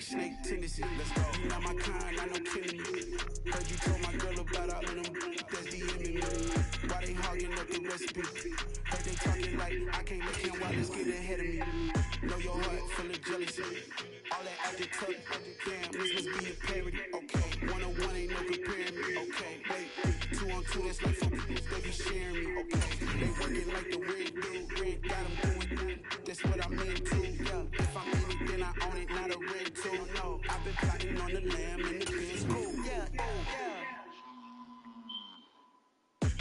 snake tendency. Let's go. You not my kind, I know killing me. Heard you told my girl about all of them that's DMing me. Why they hogging up the recipe? Heard they talking like I can't let him while let's get ahead of me. Know your heart full of jealousy. All that acting tough, damn, this must be a parody. Okay, 101 ain't no comparing me. Okay, wait, 2 on 2, that's like 4 people, they be sharing me. Okay, they working like the red dude, red got them doing, that's what I'm into. Yeah, if I'm in it, then I own it, not a red tool. No, I've been plotting on the lamb and the Benz cool. Yeah,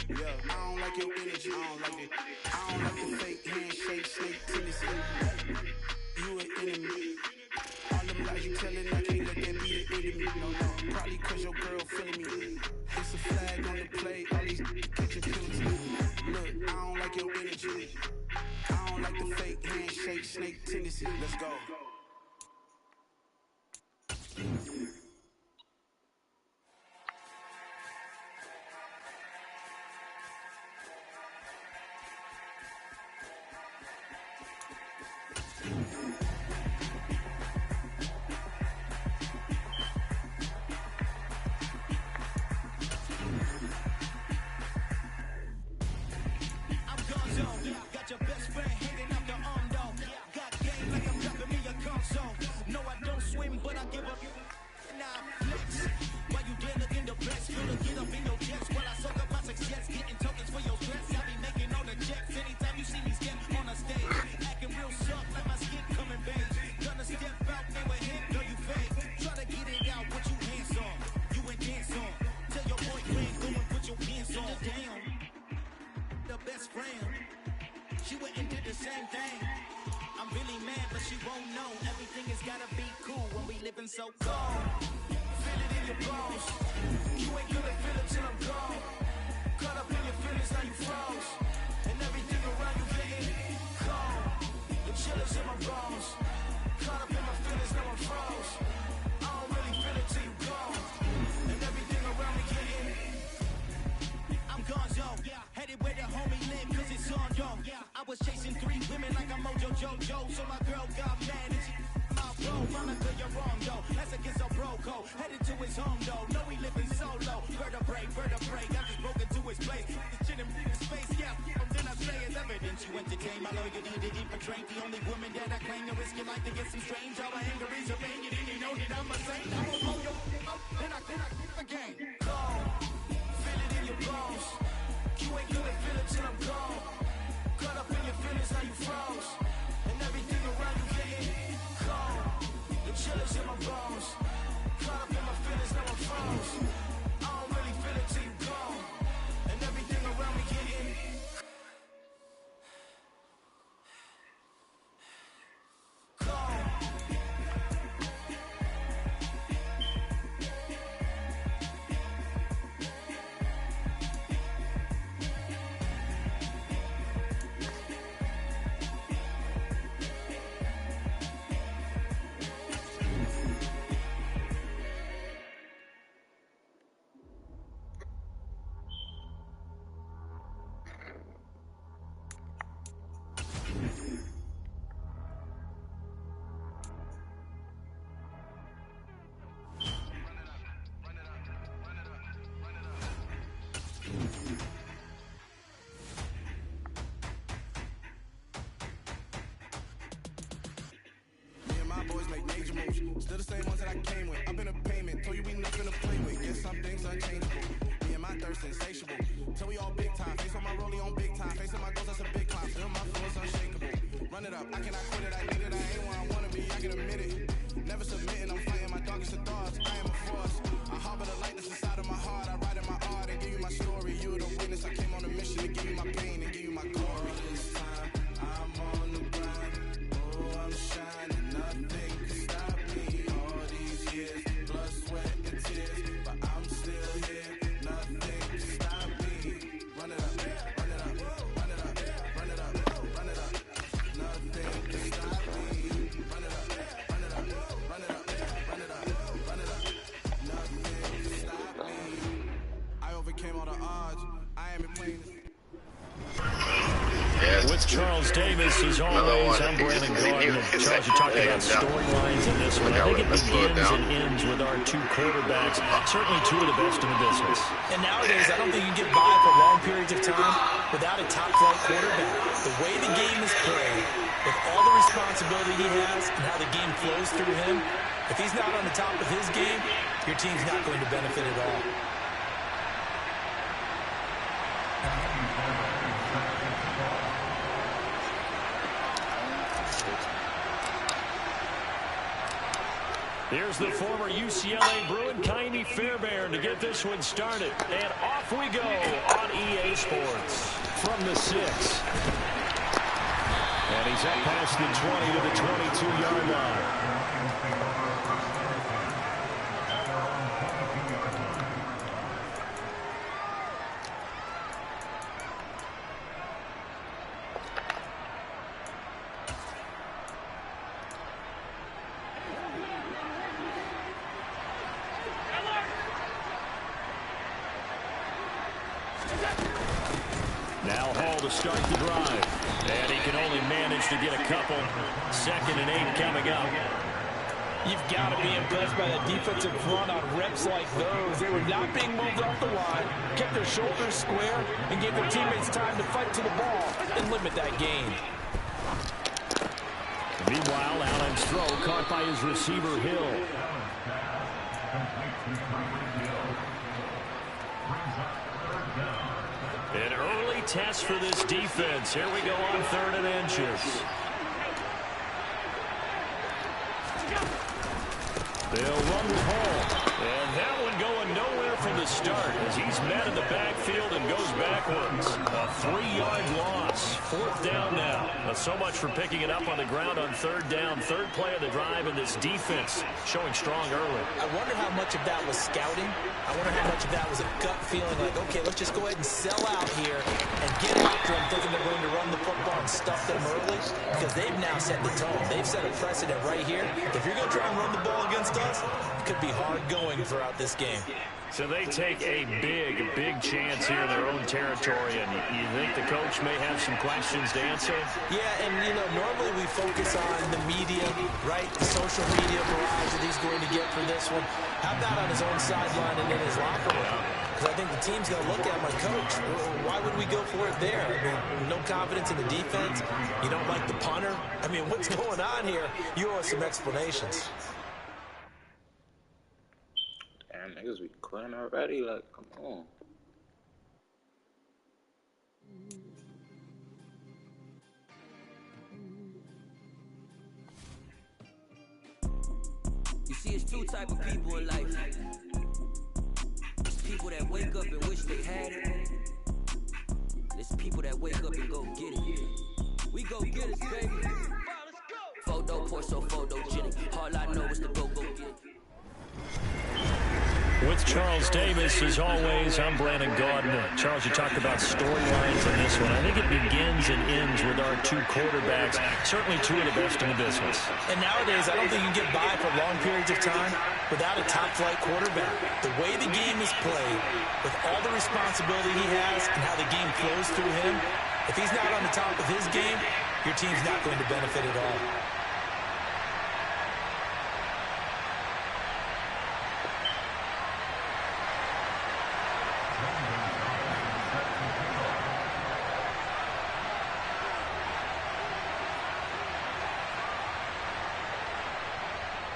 yeah, I don't like your energy, I don't like it. I don't like the fake handshake, snake tendency. You an enemy. All them lies you telling, I can't let that be the enemy. No, probably cause your girl feeling me. It's a flag on the play, all these catching penalties. Look, I don't like your energy. I don't like the fake handshake, snake tendency. Let's go. Got your best friend hanging out the arm though. Got game like I'm dropping me a console. No, I don't swim, but I give up. Nah, flex. Why you dare look in the flex? Feel to get up in your chest while I soak up my success. Getting tokens for your stress. I be making all the checks. Anytime you see me step on a stage, acting real soft like my skin coming beige. Gonna step out, name a hit, girl you fake. Try to get it out, put you hands on. You ain't dance on. Tell your boyfriend, go and put your hands on. Damn, the best friend. She went and did the same thing. I'm really mad, but she won't know. Everything has gotta be cool when we living so cold. Feel it in your bones. You ain't gonna feel it till I'm gone. Caught up in your feelings, now you froze. And everything around you getting cold. The chillers in my bones. Caught up in my feelings, now I'm froze. I don't really feel it till you gone. And everything around me getting I'm gone, yo. Headed where the homie live, cause it's on, yo. I was chasing 3 women like I'm Mojo Jojo. So my girl got mad and she my bro. Monica, you're wrong, yo. That's against our bro code. Headed to his home, though. No, he living solo. Vertebrae. I just broke into his place. This shit in space, yeah. Then I say it's evidence you entertain my loyalty to infiltrate. The only woman that I claim to risk your life to get some strange. All I anger is a pain. You didn't know that I'm a saint. I will blow your up, then I again. Cold. Feel it in your bones. You ain't gonna feel it till I'm gone. Caught up in your feelings, now you froze. And everything around you getting cold. The chillers in my bones. Caught up in my feelings, now I'm froze. I don't really feel it till you gone. And everything around me getting cold. Boys make major moves, still the same ones that I came with. I've been a payment, told you we nothing to play with. Guess some things unchangeable. Me and my thirst insatiable. Till we all big time, face on my rollie on big time. Facing my goals, that's a big climb. Still my flow is unshakable. Run it up, I cannot quit it. I need it, I ain't where I wanna be. I can admit it. Never submitting, I'm fighting my darkest of thoughts. I am a force. I harbor the light that's inside of my heart. I write in my art and give you my story. You the witness. I came on a mission to give you my pain and give you my glory. This time I'm on the grind. Oh, I'm shining. Nothing can stop me. All these years, blood, sweat, and tears, but I'm still here. Nothing can stop me. Run it up, run it up, run it up, run it up, run it up. Nothing can stop me. Charles Davis, as always, I'm Brandon Gardner. Charles, you talked about storylines in this one. I think it begins and ends with our two quarterbacks, certainly two of the best in the business. And nowadays, I don't think you can get by for long periods of time without a top-flight quarterback. The way the game is played, with all the responsibility he has and how the game flows through him, if he's not on the top of his game, your team's not going to benefit at all. Here's the former UCLA Bruin, Kaimi Fairbairn, to get this one started. And off we go on EA Sports from the 6. And he's up past the 20 to the 22-yard line. Now Hall to start the drive. And he can only manage to get a couple. 2nd and 8 coming up. You've got to be impressed by that defensive front on reps like those. They were not being moved off the line, kept their shoulders square, and gave their teammates time to fight to the ball and limit that gain. Meanwhile, Allen's throw caught by his receiver, Hill. An early test for this defense. Here we go on 3rd and inches. They'll run with Hall. And that one going nowhere from the start as he's met in the backfield and goes backwards. A 3-yard loss. 4th down now. So much for picking it up on the ground on 3rd down. 3rd play of the drive, and this defense showing strong early. I wonder how much of that was scouting. I wonder how much of that was a gut feeling like, okay, let's just go ahead and sell out here and get after them, thinking they're going to run the football and stuff them early, because they've now set the tone. They've set a precedent right here. If you're going to try and run the ball against us, it could be hard going throughout this game. So they take a big chance here in their own territory, and you think the coach may have some questions to answer? Yeah, and, you know, normally we focus on the media, right, the social media barrage that he's going to get for this one. How about on his own sideline and in his locker room? Because I think the team's going to look at him like, Coach, why would we go for it there? I mean, no confidence in the defense. You don't like the punter. I mean, what's going on here? You owe us some explanations. Damn, niggas be quitting already? Like, come on. You see, it's two type of people in life. It's people that wake up and wish they had it. It's people that wake up and go get it. We go get it, baby. Photo poor, so photogenic. All I know is to go get it. With Charles Davis, as always, I'm Brandon Gardner. Charles, you talked about storylines in this one. I think it begins and ends with our two quarterbacks, certainly two of the best in the business. And nowadays, I don't think you can get by for long periods of time without a top-flight quarterback. The way the game is played, with all the responsibility he has and how the game flows through him, if he's not on the top of his game, your team's not going to benefit at all.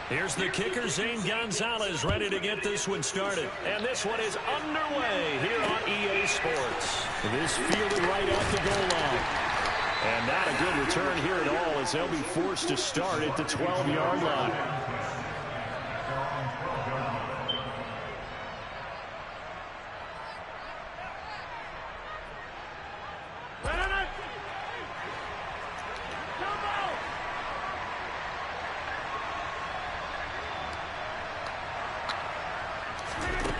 Here's the kicker, Zane Gonzalez, ready to get this one started. And this one is underway here on EA Sports. This fielded right at the goal line. And not a good return here at all, as they'll be forced to start at the 12-yard line.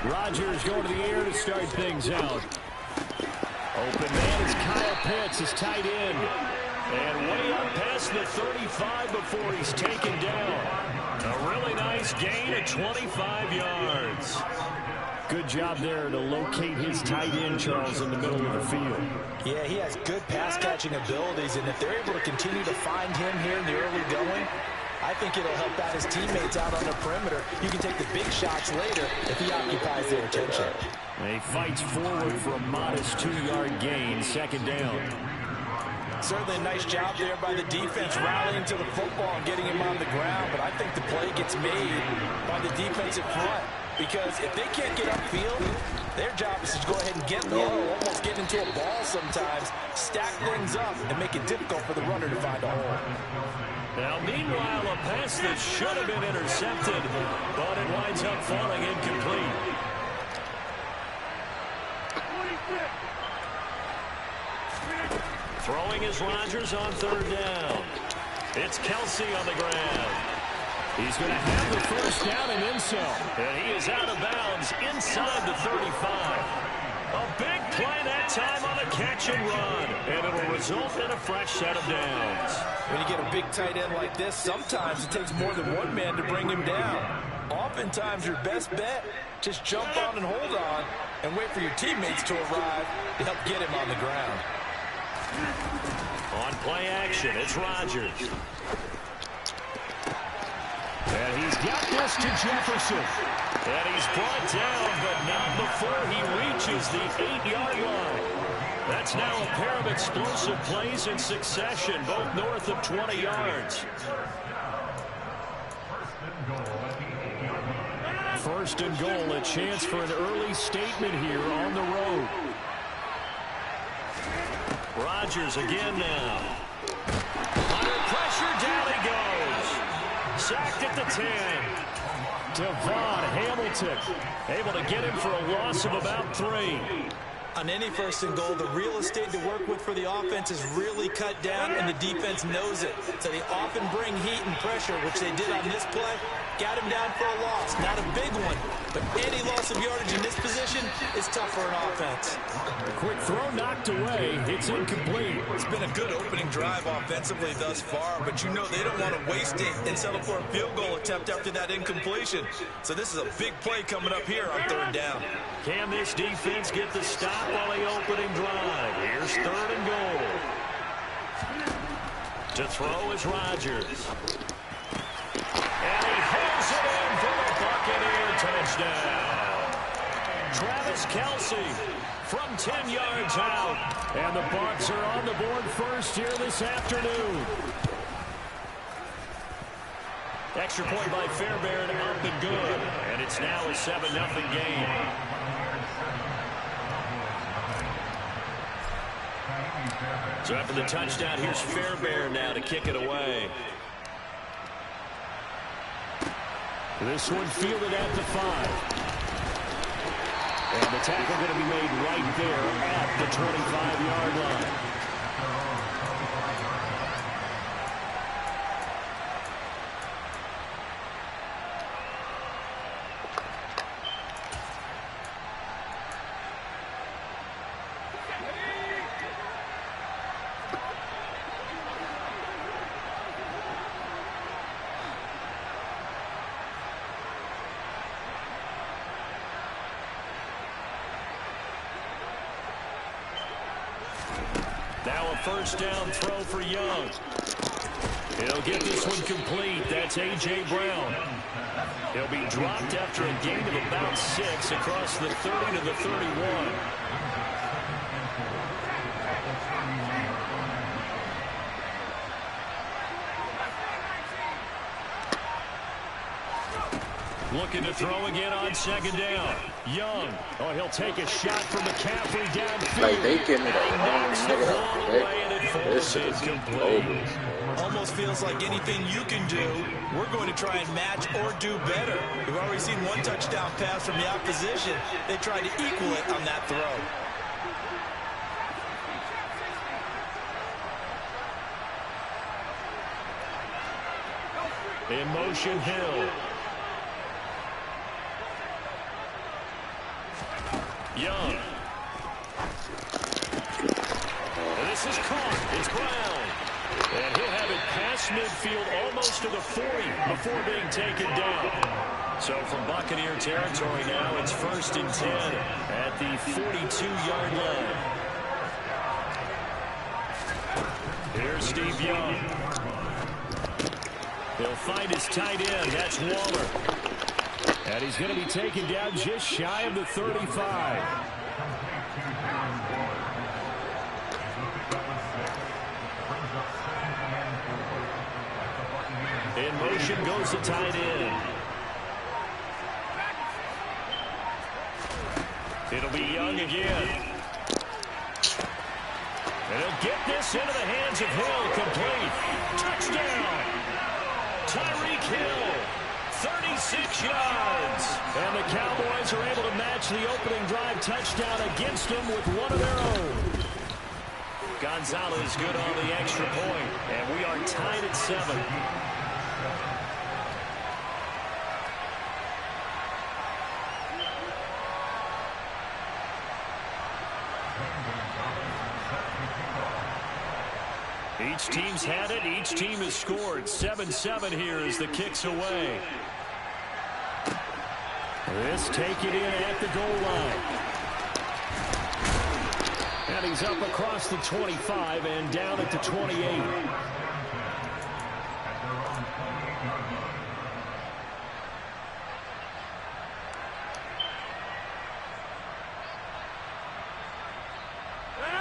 Rodgers going to the air to start things out. Open man is Kyle Pitts, his tight end. And way up past the 35 before he's taken down. A really nice gain of 25 yards. Good job there to locate his tight end, Charles, in the middle of the field. Yeah, he has good pass-catching abilities, and if they're able to continue to find him here in the early going, I think it'll help out his teammates out on the perimeter. You can take the big shots later if he occupies their attention. He fights forward for a modest 2-yard gain, second down. Certainly a nice job there by the defense rallying to the football and getting him on the ground, but I think the play gets made by the defensive front. Because if they can't get upfield, their job is to go ahead and get low, almost get into a ball sometimes, stack things up, and make it difficult for the runner to find a hole. Now, meanwhile, a pass that should have been intercepted, but it winds up falling incomplete. Throwing is Rodgers on third down. It's Kelsey on the ground. He's going to have the first down and then some. And he is out of bounds inside the 35. A big play that time on a catch and run. And it'll result in a fresh set of downs. When you get a big tight end like this, sometimes it takes more than one man to bring him down. Oftentimes, your best bet, just jump on and hold on and wait for your teammates to arrive to help get him on the ground. On play action, it's Rodgers. And he's got this to Jefferson. And he's brought down, but not before he reaches the 8-yard line. That's now a pair of explosive plays in succession, both north of 20 yards. First and goal, a chance for an early statement here on the road. Rodgers again now. Under pressure, down he goes. Sacked at the 10. Devon Hamilton able to get him for a loss of about 3. On any first and goal, the real estate to work with for the offense is really cut down, and the defense knows it. So they often bring heat and pressure, which they did on this play. Got him down for a loss. Not a big one, but any loss of yardage in this position is tough for an offense. Quick throw knocked away. It's incomplete. It's been a good opening drive offensively thus far, but you know they don't want to waste it and settle for a field goal attempt after that incompletion. So this is a big play coming up here on third down. Can this defense get the stop on the opening drive? Here's third and goal. To throw is Rodgers. And he holds it in for the Buccaneer touchdown. Travis Kelsey from 10 yards out. And the Bucs are on the board first here this afternoon. Extra point by Fairbairn, up and good. And it's now a 7-0 game. So after the touchdown, here's Fairbairn now to kick it away. This one fielded at the 5. And the tackle going to be made right there at the 25-yard line. Now a first down throw for Young. He'll get this one complete. That's A.J. Brown. He'll be dropped after a gain of about 6 across the 30 to the 31. Looking to throw again on second down. Young. Oh, he'll take a shot from McCaffrey downfield. Like, they give me And he knocks the ball away, and it falls This is incomplete. over. Almost feels like anything you can do, we're going to try and match or do better. We've already seen one touchdown pass from the opposition. They tried to equal it on that throw. In motion, Hill. Young. And this is caught. It's Brown. And he'll have it past midfield almost to the 40 before being taken down. So from Buccaneer territory now, it's 1st and 10 at the 42-yard line. Here's Steve Young. He'll find his tight end. That's Waller. And he's going to be taken down just shy of the 35. In motion goes the tight end. It'll be Young again. And he'll get this into the hands of Hill. Complete. Touchdown. Tyreek Hill. 36 yards. And the Cowboys are able to match the opening drive touchdown against them with one of their own. Gonzalez good on the extra point. And we are tied at 7. Each team's had it. Each team has scored. 7-7 here as the kick's away. This take it in at the goal line. And he's up across the 25 and down at the 28.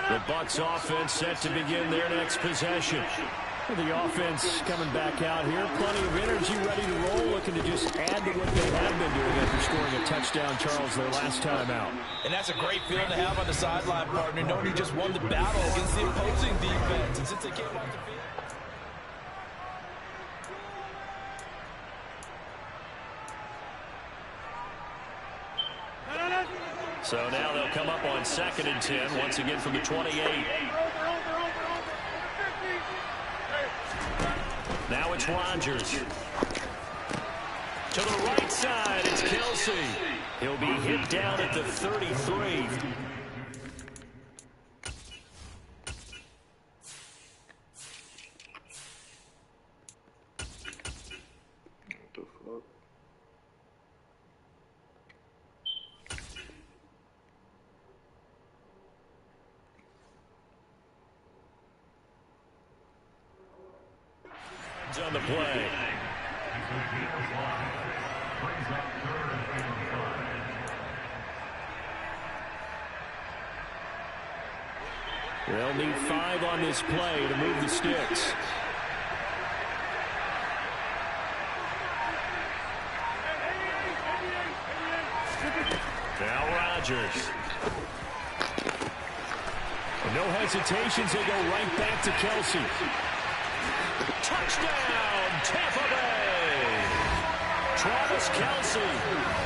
The Bucs offense set to begin their next possession. The offense coming back out here. Plenty of energy, ready to roll, looking to just add to what they have been doing after scoring a touchdown, Charles, their last time out. And that's a great feeling to have on the sideline, partner, knowing you just won the battle against the opposing defense. And since they came off the field. So now they'll come up on 2nd and 10, once again from the 28. Now it's Rodgers. To the right side, it's Kelsey. He'll be hit down at the 33. On the play. They'll need 5 on this play to move the sticks. Now Rodgers. No hesitations, they go right back to Kelsey. Touchdown, Tampa Bay! Travis Kelsey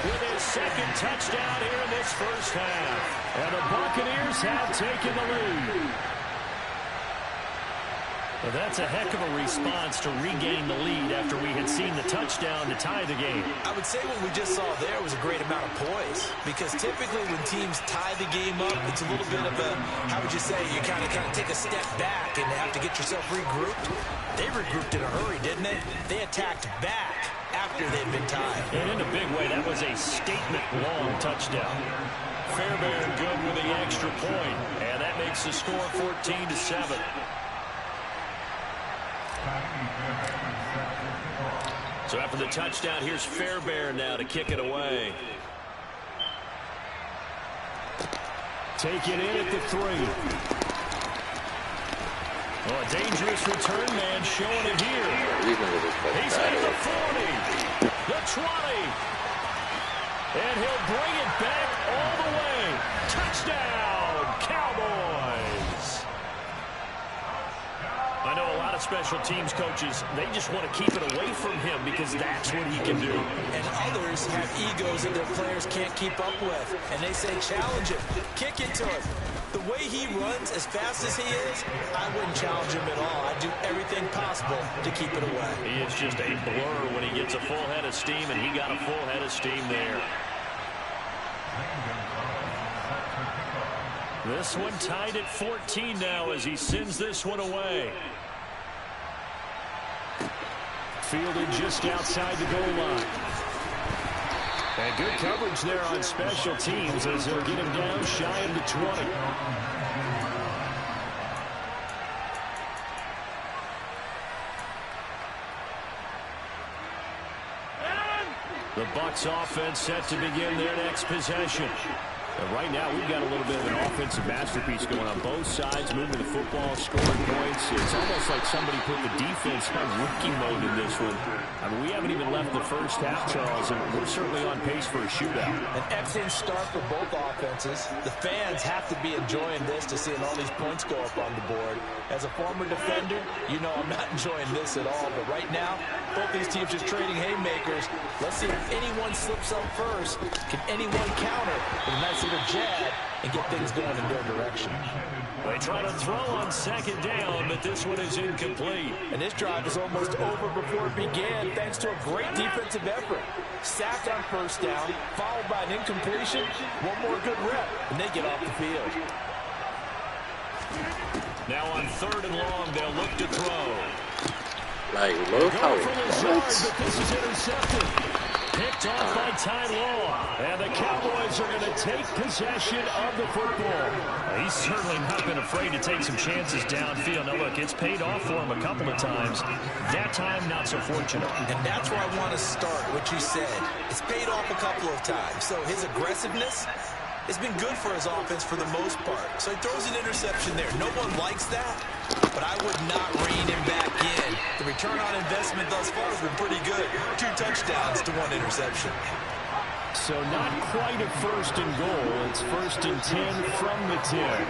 with his 2nd touchdown here in this first half. And the Buccaneers have taken the lead. Well, that's a heck of a response to regain the lead after we had seen the touchdown to tie the game. I would say what we just saw there was a great amount of poise, because typically when teams tie the game up, it's a little bit of a, how would you say, you kind of take a step back and have to get yourself regrouped. They regrouped in a hurry, didn't they? They attacked back after they'd been tied. And in a big way, that was a statement-long touchdown. Fairbairn good with the extra point, and that makes the score 14-7. So after the touchdown, here's Fairbairn now to kick it away. Take it in at the 3. Oh, a dangerous return man showing it here. He's at the 40, the 20, and he'll bring it back all the way. Touchdown, Cowboys. I know a lot of special teams coaches, they just want to keep it away from him because that's what he can do. And others have egos that their players can't keep up with. And they say, challenge him, kick it to him. The way he runs as fast as he is, I wouldn't challenge him at all. I'd do everything possible to keep it away. He is just a blur when he gets a full head of steam, and he got a full head of steam there. This one tied at 14 now as he sends this one away. Fielded just outside the goal line. And good coverage there on special teams as they'll get him down shy of the 20. The Bucs offense set to begin their next possession. And right now, we've got a little bit of an offensive masterpiece going on both sides, moving the football, scoring points. It's almost like somebody put the defense on rookie mode in this one. I mean, we haven't even left the first half, Charles, and we're certainly on pace for a shootout. An excellent start for both offenses. The fans have to be enjoying this to seeing all these points go up on the board. As a former defender, you know I'm not enjoying this at all. But right now, both these teams just trading haymakers. Let's see if anyone slips up first. Can anyone counter with a nice little jab and get things going in their direction? They try to throw on second down, but this one is incomplete. And this drive is almost over before it began, thanks to a great defensive effort. Sacked on first down, followed by an incompletion. One more good rep, and they get off the field. Now on third and long, they'll look to throw. Like, look how Going for the yard, but this is intercepted. Picked off by Ty Law. And the Cowboys are going to take possession of the football. He's certainly not been afraid to take some chances downfield. Now, look, it's paid off for him a couple of times. That time, not so fortunate. And that's where I want to start, what you said. It's paid off a couple of times. So his aggressiveness has been good for his offense for the most part. So he throws an interception there. No one likes that, but I would not rein him back in. The return on investment thus far has been pretty good. 2 touchdowns to 1 interception. So not quite a first and goal. It's first and 10 from the 10.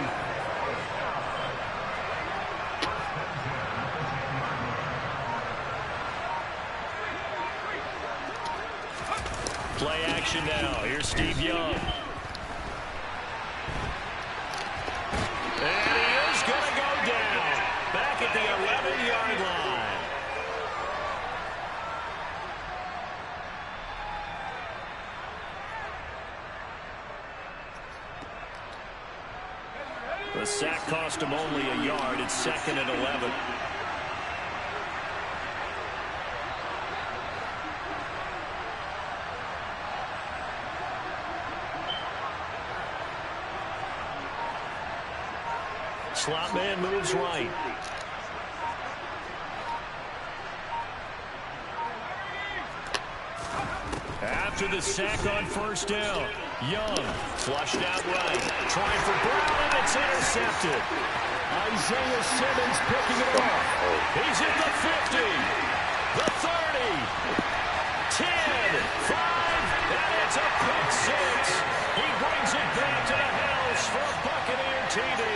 Play action now. Here's Steve Young. And he is going to go down. Back at the 11-yard line. The sack cost him only a yard. It's second and 11. Slot man moves right. After the sack on first down, Young flushed out right. Trying for Brown, and it's intercepted. Isaiah Simmons picking it off. He's at the 50, the 30, 10, 5, and it's a pick 6. He brings it back to the house for a Buccaneer TD.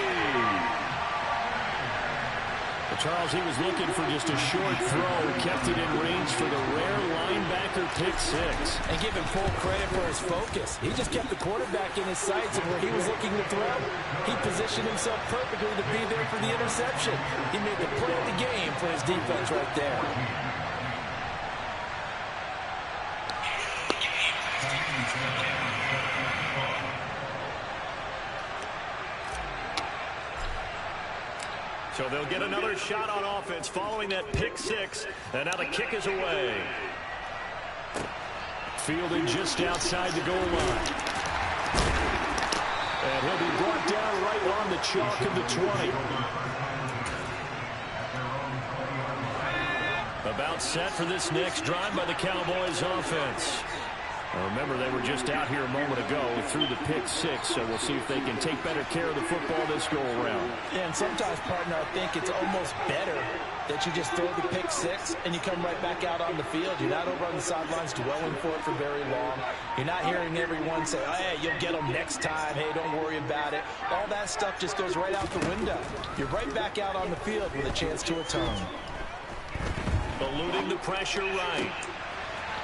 Charles, he was looking for just a short throw, kept it in range for the rare linebacker pick 6. And give him full credit for his focus. He just kept the quarterback in his sights, and where he was looking to throw, he positioned himself perfectly to be there for the interception. He made the play of the game for his defense right there. So they'll get another shot on offense following that pick 6. And now the kick is away. Fielded just outside the goal line. And he'll be brought down right on the chalk of the 20. About set for this next drive by the Cowboys offense. Remember, they were just out here a moment ago through the pick 6, so we'll see if they can take better care of the football this go-around. Yeah, and sometimes, partner, I think it's almost better that you just throw the pick 6 and you come right back out on the field. You're not over on the sidelines dwelling for it for very long. You're not hearing everyone say, oh, hey, you'll get them next time. Hey, don't worry about it. All that stuff just goes right out the window. You're right back out on the field with a chance to atone. Eluding the pressure right.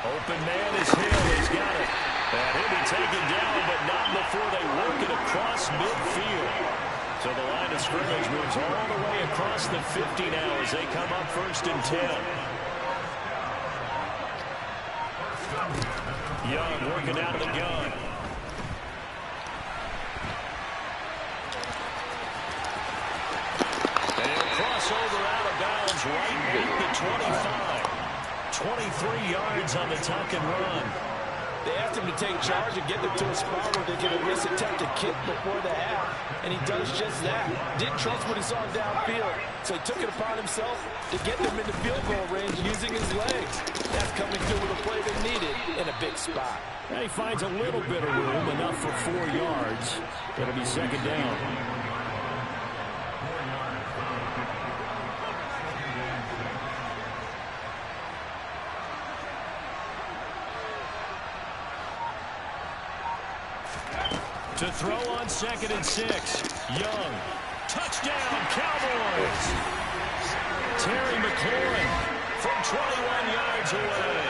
Open man is Hill. He's got it. And he'll be taken down, but not before they work it across midfield. So the line of scrimmage moves all the way across the 50 now as they come up first and 10. Young working out of the gun. And crossover out of bounds right at the 25. 23 yards on the tuck and run. They asked him to take charge and get them to a spot where they could at least attempt a kick before the half, and he does just that. Didn't trust what he saw downfield, so he took it upon himself to get them into field goal range using his legs. That's coming through with a play they needed in a big spot. And he finds a little bit of room, enough for 4 yards. It'll be second down. To throw on 2nd and 6. Young. Touchdown, Cowboys. Terry McLaurin from 21 yards away.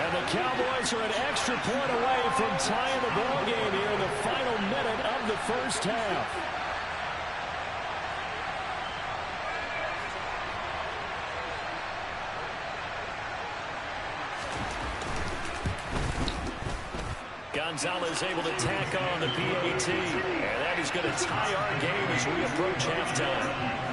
And the Cowboys are an extra point away from tying the ball game here in the final minute of the first half. Gonzalez able to tack on the PAT. And that is going to tie our game as we approach halftime.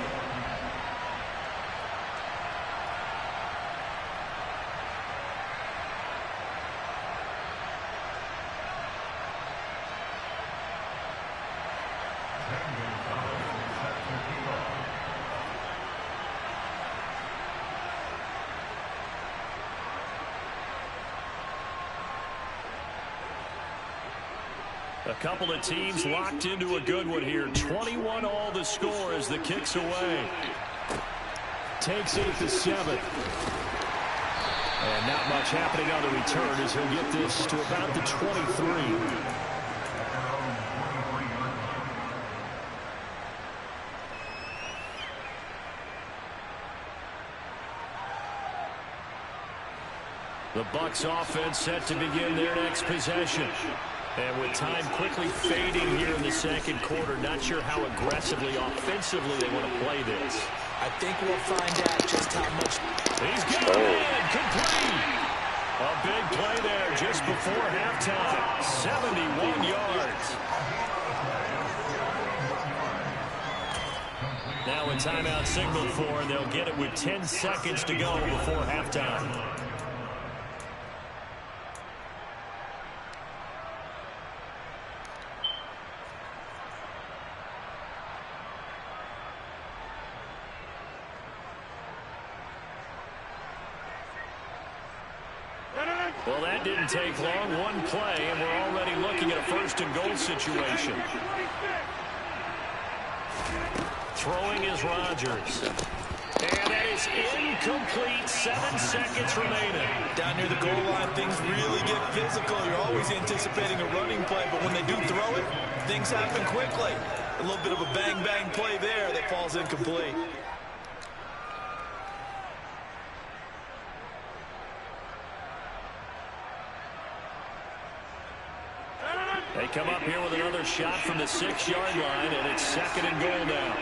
A couple of teams locked into a good one here. 21 all the score as the kick's away. Takes it at the 7. And not much happening on the return as he'll get this to about the 23. The Bucs offense set to begin their next possession. And with time quickly fading here in the second quarter, not sure how aggressively, offensively they want to play this. I think we'll find out just how much. He's got it, complete. A big play there just before halftime. 71 yards. Now a timeout signaled for, and they'll get it with 10 seconds to go before halftime. Well, that didn't take long. One play, and we're already looking at a 1st and goal situation. Throwing is Rodgers. And that is incomplete. 7 seconds remaining. Down near the goal line, things really get physical. You're always anticipating a running play, but when they do throw it, things happen quickly. A little bit of a bang-bang play there that falls incomplete. They come up here with another shot from the 6-yard line, and it's 2nd and goal now.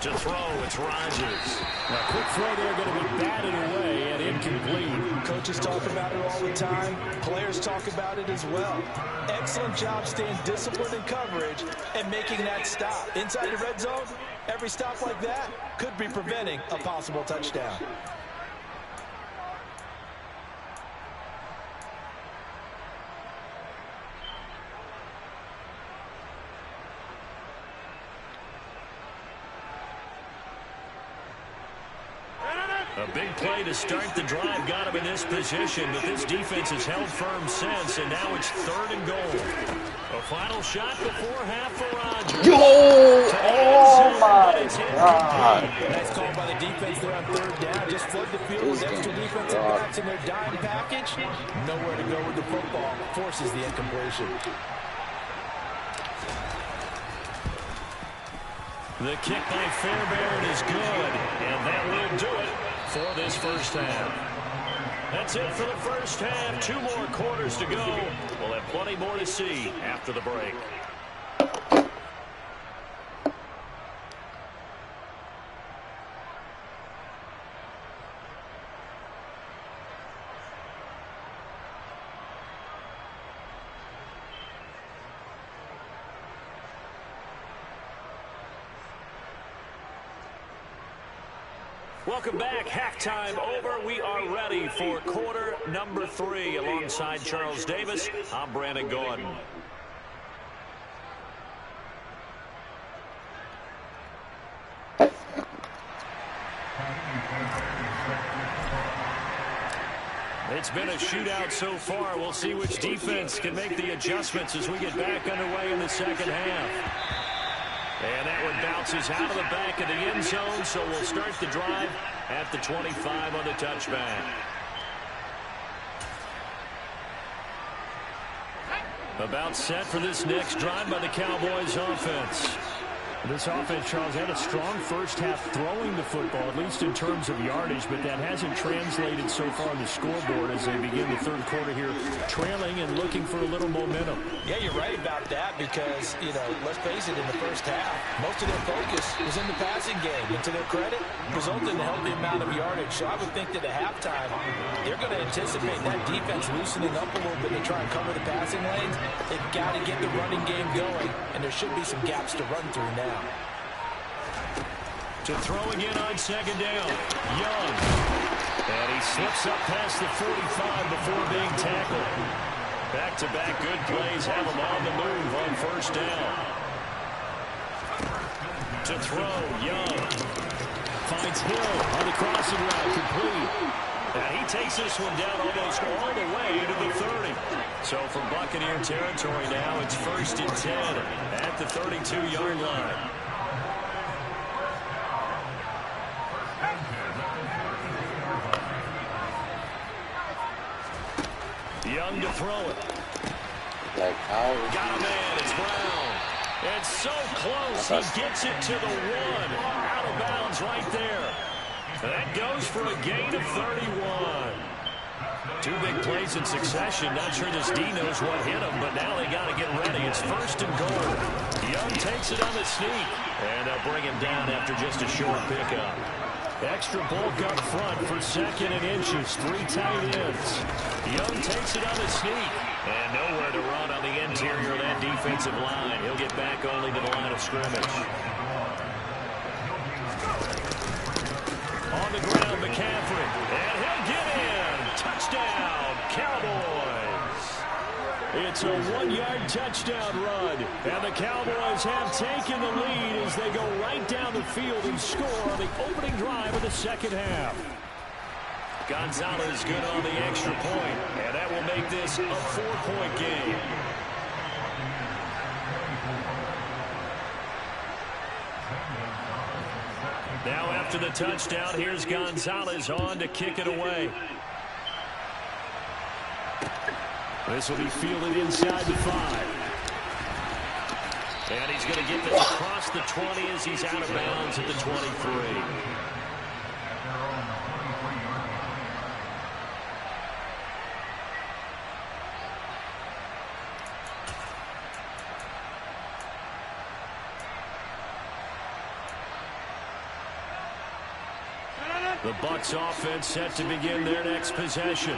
To throw, it's Rodgers. A quick throw there going to be batted away and incomplete. Coaches talk about it all the time. Players talk about it as well. Excellent job staying disciplined in coverage and making that stop. Inside the red zone, every stop like that could be preventing a possible touchdown. A big play to start the drive got him in this position, but this defense has held firm since, and now it's 3rd and goal. A final shot before half for Rodgers. Oh my God. Nice call by the defense there on 3rd down. Just flood the field with extra defensive backs in their dime package. Nowhere to go with the football. Forces the incompletion. The kick by Fairbairn is good, and that will do it for this first half. That's it for the first half. 2 more quarters to go. We'll have plenty more to see after the break. Welcome back. Halftime over. We are ready for quarter number 3. Alongside Charles Davis, I'm Brandon Gordon. It's been a shootout so far. We'll see which defense can make the adjustments as we get back underway in the second half. And that one bounces out of the back of the end zone, so we'll start the drive at the 25 on the touchback. About set for this next drive by the Cowboys offense. This offense, Charles, had a strong first half throwing the football, at least in terms of yardage, but that hasn't translated so far on the scoreboard as they begin the third quarter here, trailing and looking for a little momentum. Yeah, you're right about that because, let's face it, in the first half, most of their focus was in the passing game. And to their credit, resulted in a healthy amount of yardage. So I would think that at halftime, they're going to anticipate that defense loosening up a little bit to try and cover the passing lanes. They've got to get the running game going, and there should be some gaps to run through now. To throw again on second down. Young. And he slips up past the 45 before being tackled. Back-to-back good plays have him on the move on first down. To throw, Young. Finds Hill on the crossing route, complete. And he takes this one down almost all the way to the 30. So from Buccaneer territory now, it's 1st and 10 at the 32-yard line. Young to throw it. Got a man. It's Brown. It's so close. He gets it to the 1. Out of bounds right there. That goes for a gain of 31. 2 big plays in succession. Not sure this D knows what hit him, but now they got to get ready. It's 1st and goal. Young takes it on the sneak. And they'll bring him down after just a short pickup. Extra bulk up front for 2nd and inches. 3 tight ends. Young takes it on the sneak. And nowhere to run on the interior of that defensive line. He'll get back only to the line of scrimmage. On the ground, McCaffrey. And he'll get in. Touchdown, Cowboys. It's a 1-yard touchdown run. And the Cowboys have taken the lead as they go right down the field and score on the opening drive of the second half. Gonzalez good on the extra point. And that will make this a 4-point game. Now after the touchdown, here's Gonzalez on to kick it away. This will be fielded inside the 5. And he's going to get this across the 20 as he's out of bounds at the 23. The Bucs offense set to begin their next possession.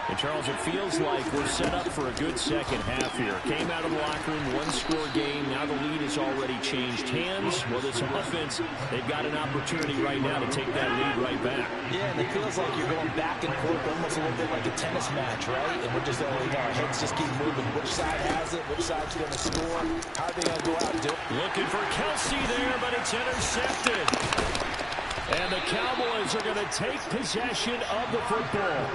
And, Charles, it feels like we're set up for a good second half here. Came out of the locker room, 1-score game. Now the lead has already changed hands. Well, this offense, they've got an opportunity right now to take that lead right back. Yeah, and it feels like you're going back and forth almost a little bit like a tennis match, right? And we're just our heads just keep moving. Which side has it? Which side's going to score? How are they going to go out and do it? Looking for Kelsey there, but it's intercepted. And the Cowboys are going to take possession of the football.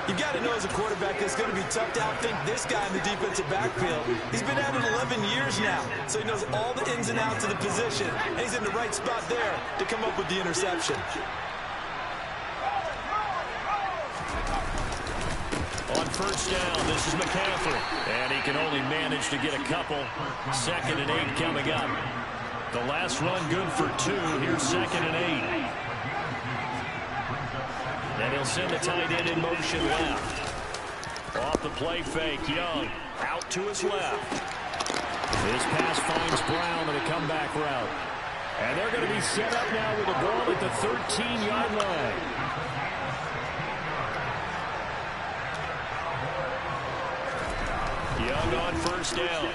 You've got to know as a quarterback it's going to be tough to outthink this guy in the defensive backfield. He's been at it 11 years now, so he knows all the ins and outs of the position, and he's in the right spot there to come up with the interception. On first down, this is McCaffrey, and he can only manage to get a couple. 2nd and 8 coming up. The last run good for 2. Here's 2nd and 8. And he'll send the tight end in motion left. Off the play fake, Young out to his left. His pass finds Brown on a comeback route. And they're going to be set up now with the ball at the 13-yard line. Young on first down.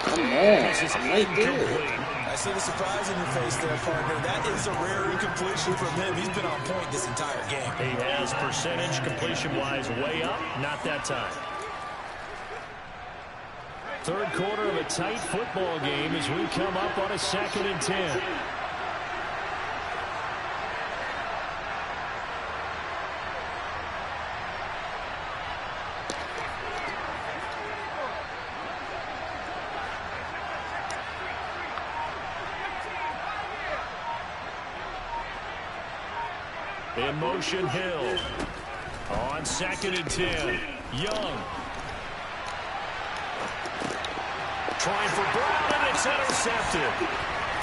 Come on. This is incomplete. see the surprise in your face there, partner. That is a rare incompletion from him. He's been on point this entire game. He has percentage completion-wise way up. Not that time. Third quarter of a tight football game as we come up on a 2nd and 10. In motion, Hill. On 2nd and 10. Young. Trying for Brown, and it's intercepted.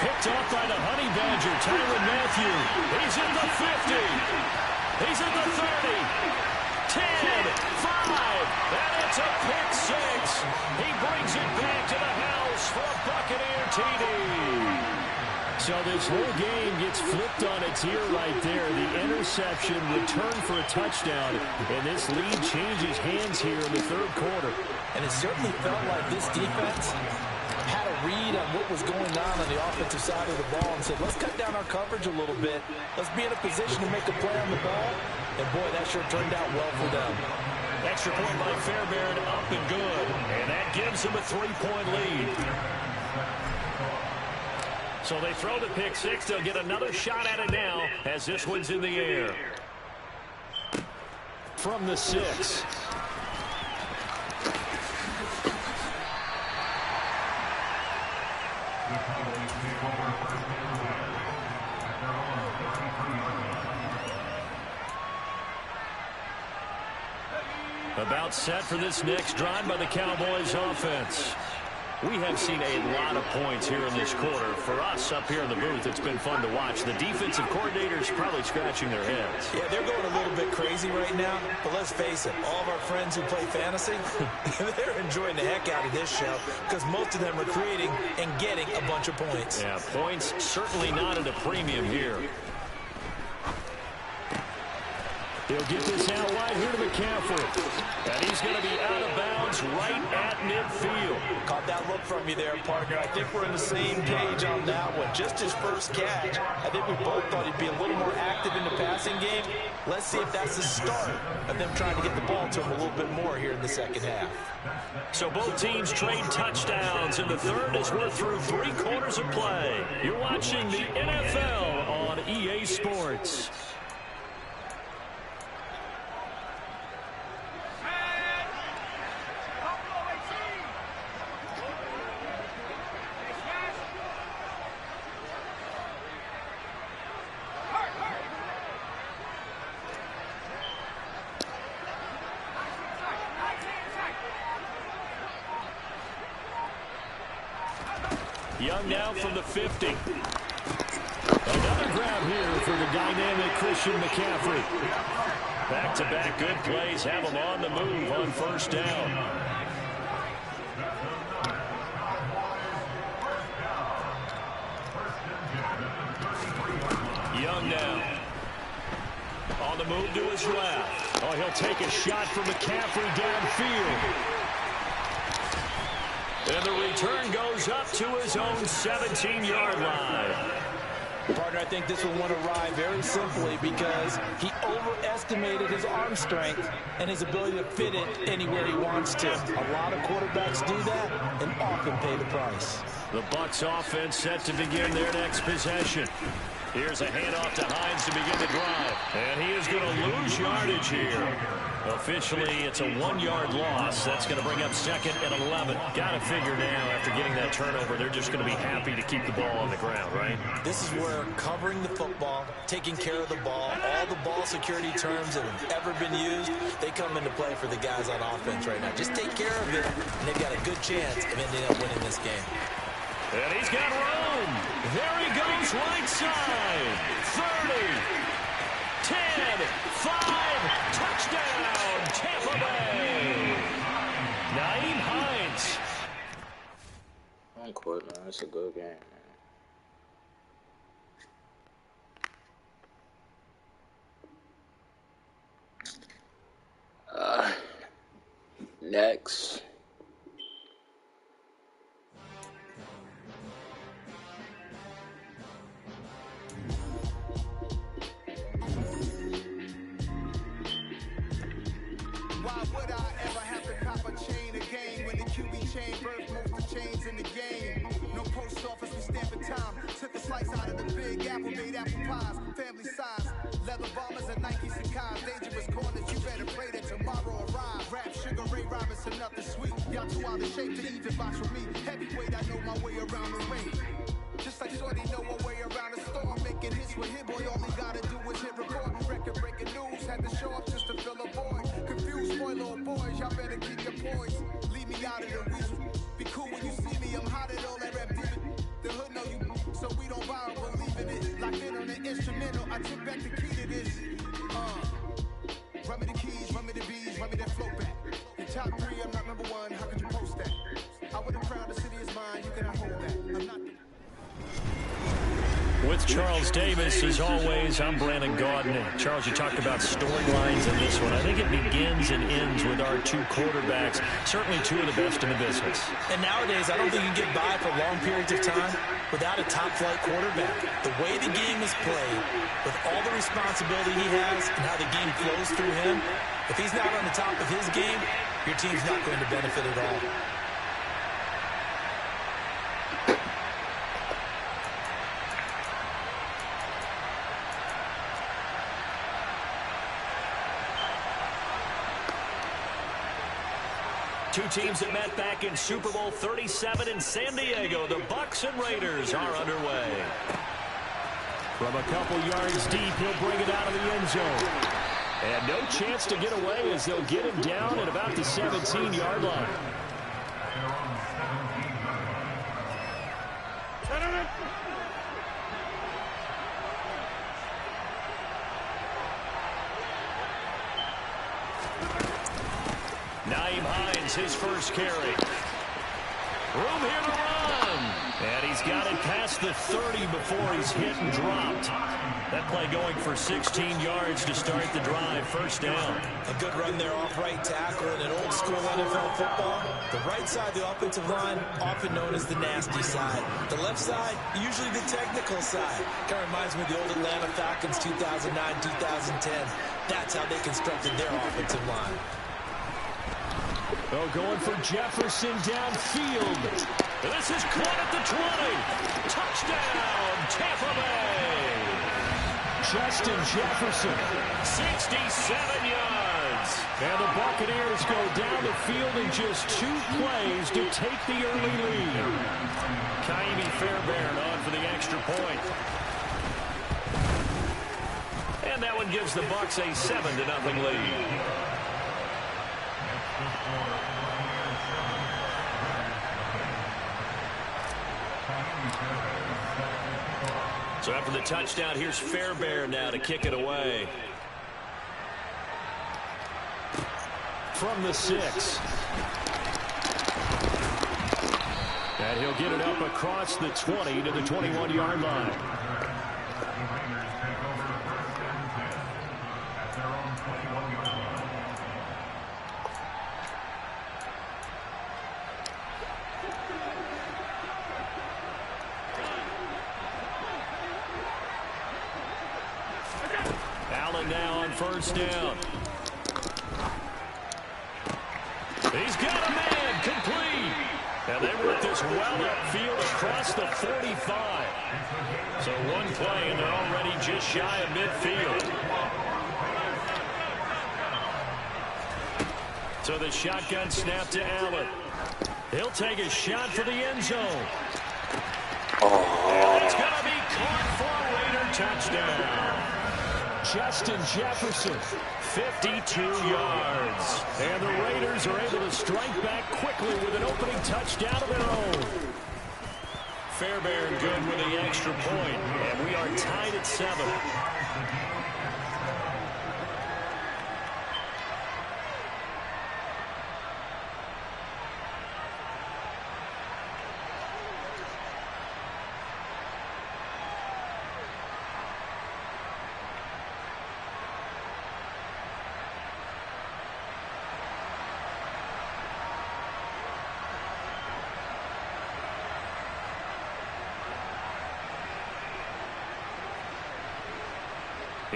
Picked off by the Honey Badger, Tyrann Mathieu. He's at the 50. He's at the 30. 10, 5, and it's a pick 6. He brings it back to the house for a Buccaneer TD. So this whole game gets flipped on its ear right there. The interception, return for a touchdown, and this lead changes hands here in the third quarter. And it certainly felt like this defense had a read on what was going on the offensive side of the ball and said, let's cut down our coverage a little bit. Let's be in a position to make a play on the ball. And, boy, that sure turned out well for them. Extra point by Fairbairn, up and good. And that gives them a 3-point lead. So they throw the pick 6. They'll get another shot at it now as this one's in the air. From the 6. About set for this next drive by the Cowboys offense. We have seen a lot of points here in this quarter. For us up here in the booth, it's been fun to watch. The defensive coordinators probably scratching their heads. Yeah, they're going a little bit crazy right now. But let's face it, all of our friends who play fantasy, they're enjoying the heck out of this show because most of them are creating and getting a bunch of points. Yeah, points certainly not at a premium here. He'll get this out wide here to McCaffrey. And he's going to be out of bounds right at midfield. Caught that look from you there, partner. I think we're on the same page on that one. Just his first catch. I think we both thought he'd be a little more active in the passing game. Let's see if that's the start of them trying to get the ball to him a little bit more here in the second half. So both teams trade touchdowns in the third as we're through 3 quarters of play. You're watching the NFL on EA Sports. Young now from the 50. Another grab here for the dynamic Christian McCaffrey. Back-to-back good plays have him on the move on first down. Young now. On the move to his left. Oh, he'll take a shot from McCaffrey downfield. And the return goes up to his own 17-yard line. Partner, I think this one went awry very simply because he overestimated his arm strength and his ability to fit it anywhere he wants to. A lot of quarterbacks do that and often pay the price. The Bucs offense set to begin their next possession. Here's a handoff to Hines to begin the drive. And he is going to lose yardage here. Officially, it's a 1-yard loss. That's going to bring up 2nd and 11. Got to figure now, after getting that turnover, they're just going to be happy to keep the ball on the ground, right? This is where covering the football, taking care of the ball, all the ball security terms that have ever been used, they come into play for the guys on offense right now. Just take care of it, and they've got a good chance of ending up winning this game. And he's got room. There he goes right side. 30, 10, 5, touchdown, Tampa Bay. Nyheim Hines. On court, man. It's a good game, man. Next. chain, birth most of chains in the game. No post office, we stamping time. Took a slice out of the big apple, made apple pies. Family size, leather bombers and Nikes and cars. Dangerous corners, you better pray that tomorrow arrives. Rap, Sugar Ray Robinson, nothing sweet. Y'all too out of shape to even box with me. Heavyweight, I know my way around the ring. Just like Shorty know a way around the storm. Making hits with Hit Boy, all he gotta do is hit record. Record breaking news, had to show up just to fill a void. Confused, spoil little boys, y'all better keep your poise. Leave me out of the weasel. Be cool when you see me, I'm hot at all that rap demon. The hood know you, so we don't borrow, believe in it. Locked in on the instrumental, I took back the key to this. Run me the keys, run me the bees, run me that flow back. Your top 3, I'm not number 1, how could you post that? I would've crowned the city is mine, you cannot hold that. I'm not the... With Charles Davis, as always, I'm Brandon Gaudin. Charles, you talked about storylines in this one. I think it begins and ends with our two quarterbacks, certainly two of the best in the business. And nowadays, I don't think you can get by for long periods of time without a top-flight quarterback. The way the game is played, with all the responsibility he has and how the game flows through him, if he's not on the top of his game, your team's not going to benefit at all. Two teams that met back in Super Bowl 37 in San Diego. The Bucs and Raiders are underway. From a couple yards deep, he'll bring it out of the end zone. And no chance to get away as they'll get him down at about the 17-yard line. His first carry. Room here to run. And he's got it past the 30 before he's hit and dropped. That play going for 16 yards to start the drive. First down. A good run there off right tackle in an old school NFL football. The right side of the offensive line, often known as the nasty side. The left side, usually the technical side. Kind of reminds me of the old Atlanta Falcons 2009-2010. That's how they constructed their offensive line. Oh, going for Jefferson downfield. This is caught at the 20. Touchdown, Tampa Bay. Justin Jefferson. 67 yards. And the Buccaneers go down the field in just 2 plays to take the early lead. Kaimi Fairbairn on for the extra point. And that one gives the Bucs a 7-0 lead. So after the touchdown, here's Fairbairn now to kick it away. From the 6. And he'll get it up across the 20 to the 21-yard line. Now on first down. He's got a man complete. And they work this well upfield across the 45. So one play and they're already just shy of midfield. So the shotgun snap to Allen. He'll take a shot for the end zone. And it's going to be caught for a Raider touchdown. Justin Jefferson, 52 yards. And the Raiders are able to strike back quickly with an opening touchdown of their own. Fairbairn good with the extra point, and we are tied at 7.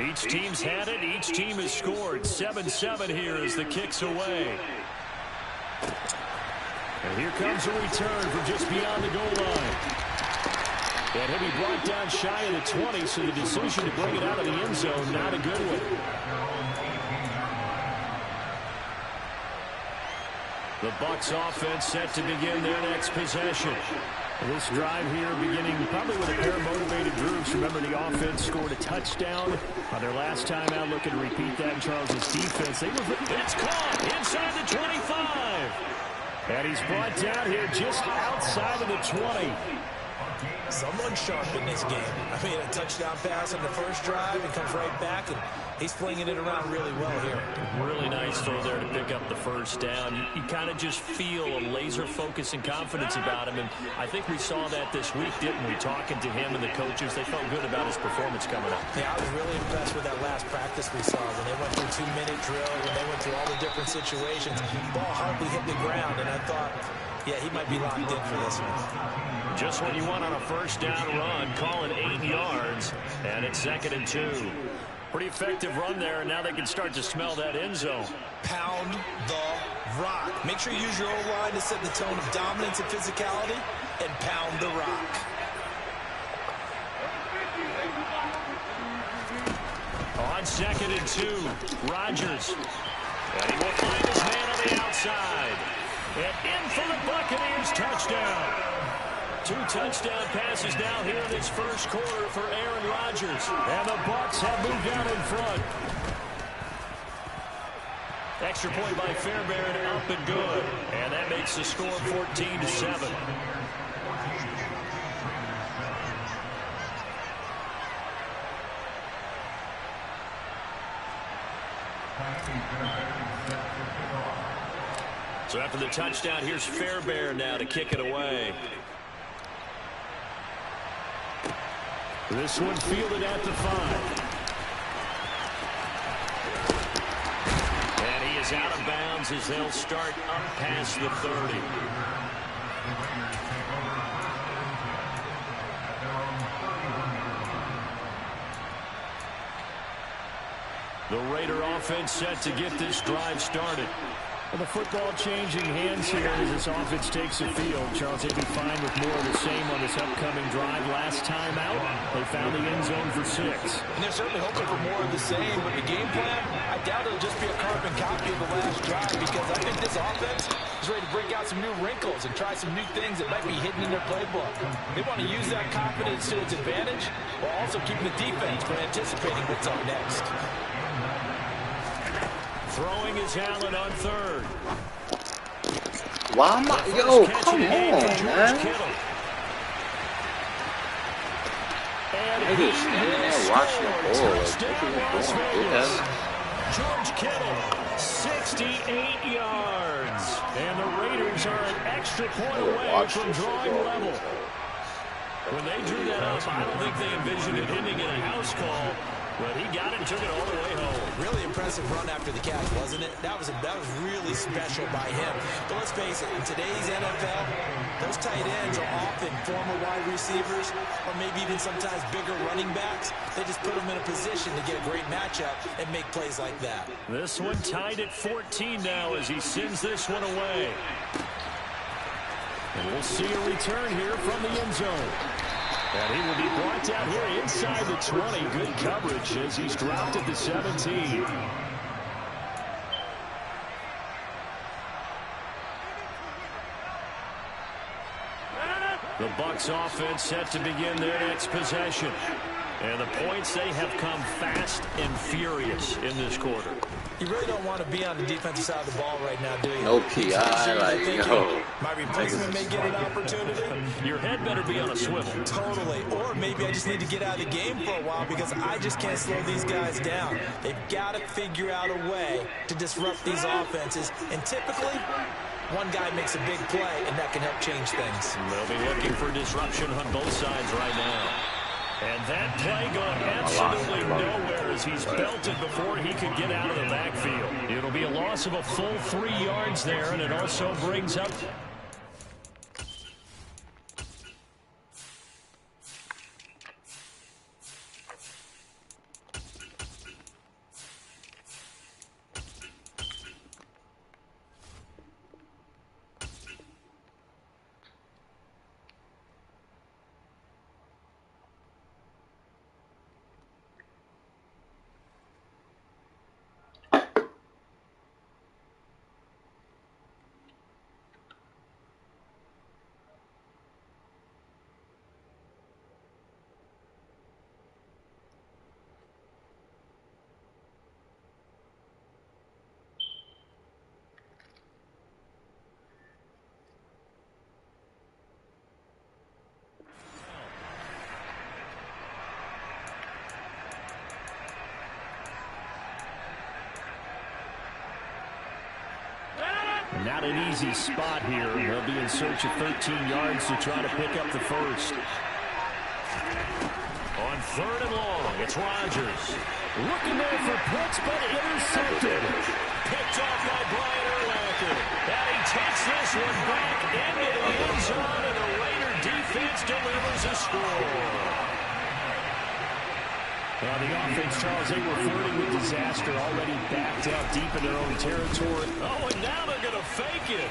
Each team's had it. Each team has scored. 7-7 here as the kick's away. And here comes a return from just beyond the goal line. And he'll be brought down shy of the 20, so the decision to bring it out of the end zone, not a good one. The Bucs offense set to begin their next possession. This drive here beginning probably with a pair of motivated groups. Remember, the offense scored a touchdown on their last time out. Looking to repeat that in Charles' defense. It's caught inside the 25. And he's brought down here just outside of the 20. Someone sharp in this game. I mean, a touchdown pass on the first drive and comes right back, and he's flinging it around really well here. Really nice throw there to pick up the first down. You kind of just feel a laser focus and confidence about him, and I think we saw that this week, didn't we? Talking to him and the coaches, they felt good about his performance coming up. Yeah, I was really impressed with that last practice we saw when they went through 2-minute drill, when they went through all the different situations. Ball hardly hit the ground, and I thought, yeah, he might be locked in for this one. Just what you want on a first down run, call it 8 yards, and it's 2nd and 2. Pretty effective run there, and now they can start to smell that end zone. Pound the rock. Make sure you use your O-line to set the tone of dominance and physicality, and pound the rock. On 2nd and 2, Rodgers. And he will find his man on the outside. And in for the Buccaneers touchdown. 2 touchdown passes now here in this first quarter for Aaron Rodgers. And the Bucs have moved out in front. Extra point by Fairbairn, up and good. And that makes the score 14-7. So after the touchdown, here's Fairbairn now to kick it away. This one fielded at the 5. And he is out of bounds as they'll start up past the 30. The Raider offense set to get this drive started. Well, the football changing hands here as this offense takes the field. Charles, they'd be fine with more of the same on this upcoming drive. Last time out, they found the end zone for 6. And they're certainly hoping for more of the same, but the game plan, I doubt it'll just be a carbon copy of the last drive, because I think this offense is ready to break out some new wrinkles and try some new things that might be hidden in their playbook. They want to use that confidence to its advantage while also keeping the defense from anticipating what's up next. Throwing is Allen on 3rd. Why am I? Yo, come on, man. Niggas standing there watching the ball. Like, what are you doing? George Kittle, 68 yards. And the Raiders are an extra point away from drawing level. When they drew that up, I don't think they envisioned it ending in a house call. But he got it and took it all the way home. Really impressive run after the catch, wasn't it? That was really special by him. But let's face it, in today's NFL, those tight ends are often former wide receivers or maybe even sometimes bigger running backs. They just put them in a position to get a great matchup and make plays like that. This one tied at 14 now as he sends this one away. And we'll see a return here from the end zone. And he will be brought down here inside the 20. Good coverage as he's dropped at the 17. The Bucs offense set to begin their next possession. And the points, they have come fast and furious in this quarter. You really don't want to be on the defensive side of the ball right now, do you? No PI, like, yo. My replacement may get an opportunity. Your head better be on a swivel. Totally. Or maybe I just need to get out of the game for a while because I just can't slow these guys down. They've got to figure out a way to disrupt these offenses. And typically, one guy makes a big play, and that can help change things. They'll be looking for disruption on both sides right now. And that play going absolutely nowhere as he's belted before he could get out of the backfield. It'll be a loss of a full 3 yards there, and it also brings up Not an easy spot here. They'll be in search of 13 yards to try to pick up the first. On 3rd and long, it's Rodgers. Looking there for Pitts, but intercepted. Picked off by Brian Urlacher. And he takes this one back into the end zone, and the Raider defense delivers a score. Well, the offense, Charles, they were flirting with disaster, already backed out deep in their own territory. Oh, and now they're going to fake it.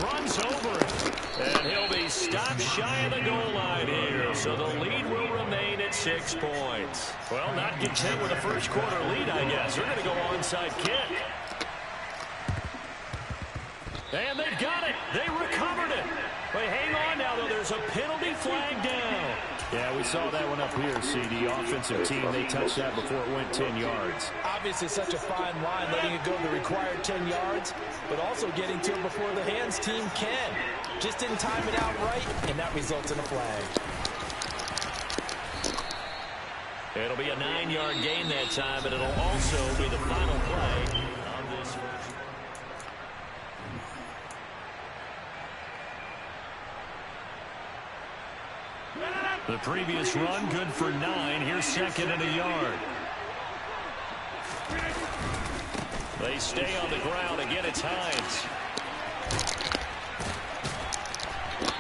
Runs over it. And he'll be stopped shy of the goal line here. So the lead will remain at 6 points. Well, not content with a first quarter lead, I guess. They're going to go onside kick. And they've got it. They recovered it. Wait, hang on now, though. There's a penalty flag down. Yeah, we saw that one up here, CD. Offensive team, they touched that before it went 10 yards. Obviously such a fine line, letting it go the required 10 yards, but also getting to it before the hands team can. Just didn't time it out right, and that results in a flag. It'll be a 9-yard gain that time, but it'll also be the final play on this first. The previous run good for 9. Here's 2nd and a yard. They stay on the ground. Again, it's Hines.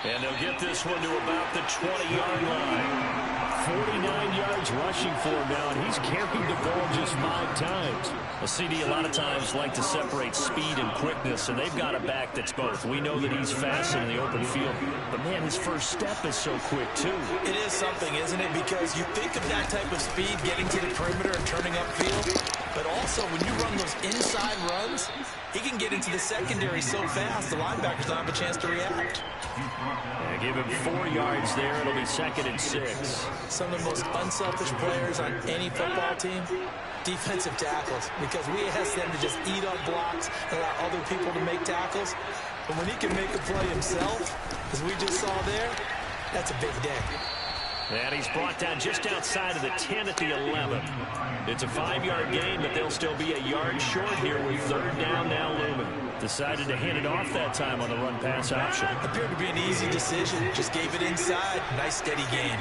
And they'll get this one to about the 20-yard line. 49 yards rushing for him now, and he's carried the ball just 5 times. A CD a lot of times like to separate speed and quickness, and they've got a back that's both. We know that he's fast in the open field, but man, his first step is so quick too. It is something, isn't it? Because you think of that type of speed getting to the perimeter and turning upfield, but also when you run those inside runs, he can get into the secondary so fast the linebackers don't have a chance to react. Yeah, give him 4 yards there. It'll be 2nd and 6. Some of the most unselfish players on any football team, defensive tackles, because we ask them to just eat up blocks and allow other people to make tackles. But when he can make a play himself, as we just saw there, that's a big day. And he's brought down just outside of the 10 at the 11. It's a 5-yard gain, but they'll still be a yard short here with 3rd down now looming. Decided to hand it off that time on the run-pass option. Appeared to be an easy decision. Just gave it inside. Nice, steady gain.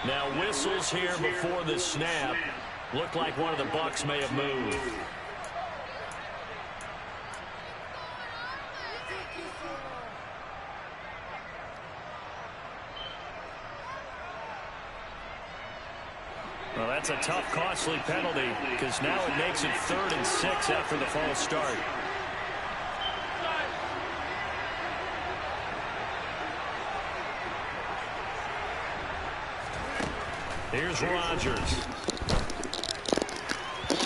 Now whistles here before the snap. Looked like one of the Bucs may have moved. Well, that's a tough, costly penalty because now it makes it 3rd and 6 after the false start. Here's Rodgers.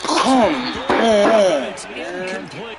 Come on. It's incomplete.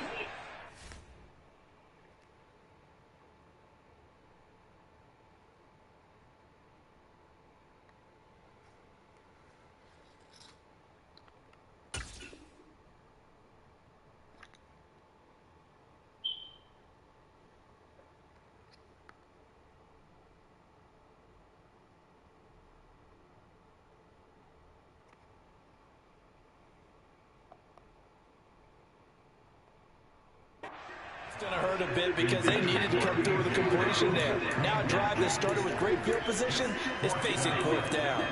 Going to hurt a bit because they needed to come through with a completion there. Now a drive that started with great field position is facing 4th down.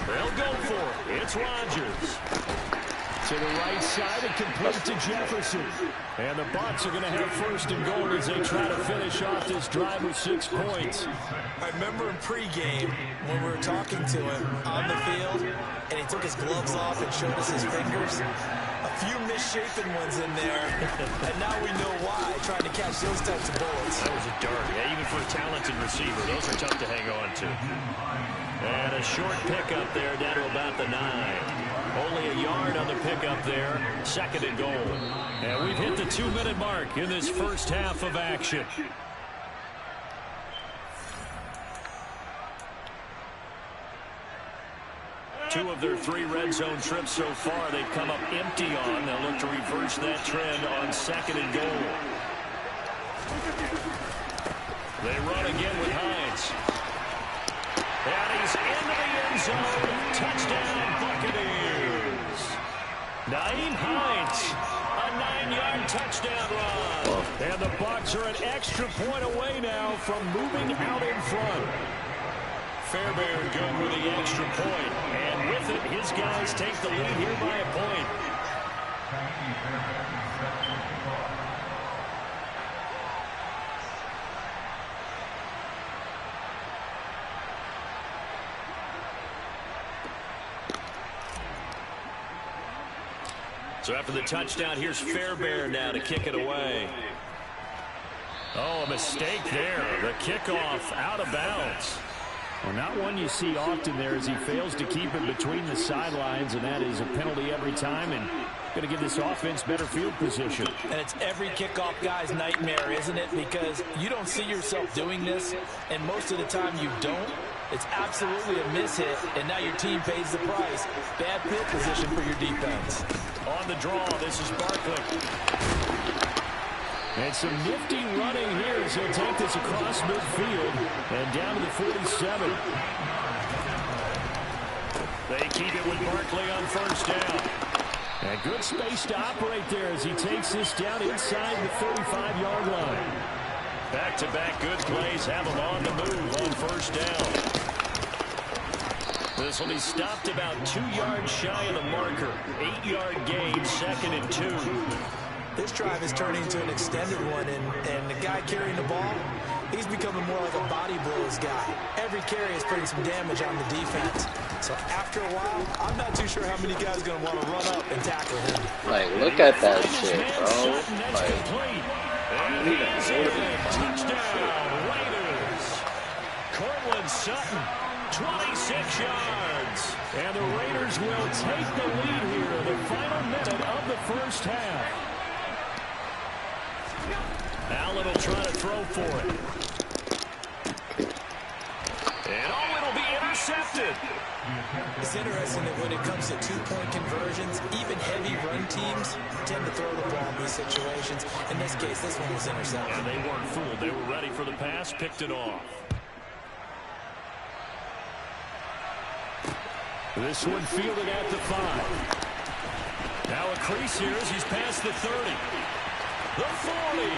They'll go for it. It's Rodgers. To the right side and complete to Jefferson. And the Bucs are going to have 1st and goal as they try to finish off this drive with 6 points. I remember in pregame when we were talking to him on the field, and he took his gloves off and showed us his fingers. A few misshapen ones in there, and now we know why, trying to catch those types of bullets. That was a dart. Yeah, even for a talented receiver, those are tough to hang on to. And a short pickup there down to about the 9. Only a yard on the pickup there. 2nd and goal. And we've hit the 2-minute mark in this first half of action. Two of their 3 red zone trips so far, they've come up empty on. They'll look to reverse that trend on 2nd and goal. They run again with Hines. And he's into the end zone. Touchdown, Buccaneers. Nyheim Hines, a 9-yard touchdown run. And the Bucs are an extra point away now from moving out in front. Fairbairn good with the extra point. And with it, his guys take the lead here by a point. So after the touchdown, here's Fairbairn now to kick it away. Oh, a mistake there. The kickoff out of bounds. Well, not one you see often there as he fails to keep it between the sidelines, and that is a penalty every time and going to give this offense better field position. And it's every kickoff guy's nightmare, isn't it? Because you don't see yourself doing this, and most of the time you don't. It's absolutely a mishit, and now your team pays the price. Bad field position for your defense. On the draw, this is Barkley. And some nifty running here as he'll take this across midfield and down to the 47. They keep it with Barkley on first down. And good space to operate there as he takes this down inside the 35-yard line. Back-to-back good plays have him on the move on first down. This will be stopped about 2 yards shy of the marker. 8-yard gain, 2nd and 2. This drive is turning into an extended one, and the guy carrying the ball, he's becoming more like a body blows guy. Every carry is putting some damage on the defense. So after a while, I'm not too sure how many guys are going to want to run up and tackle him. Like, look at that shit, bro. Like, touchdown, Raiders. Cortland Sutton, 26 yards. And the Raiders will take the lead here in the final minute of the first half. Allen will try to throw for it. And it'll be intercepted. It's interesting that when it comes to two-point conversions, even heavy run teams tend to throw the ball in these situations. In this case, this one was intercepted. And they weren't fooled. They were ready for the pass, picked it off. This one fielded at the 5. Now a crease here as he's past the 30. The 40.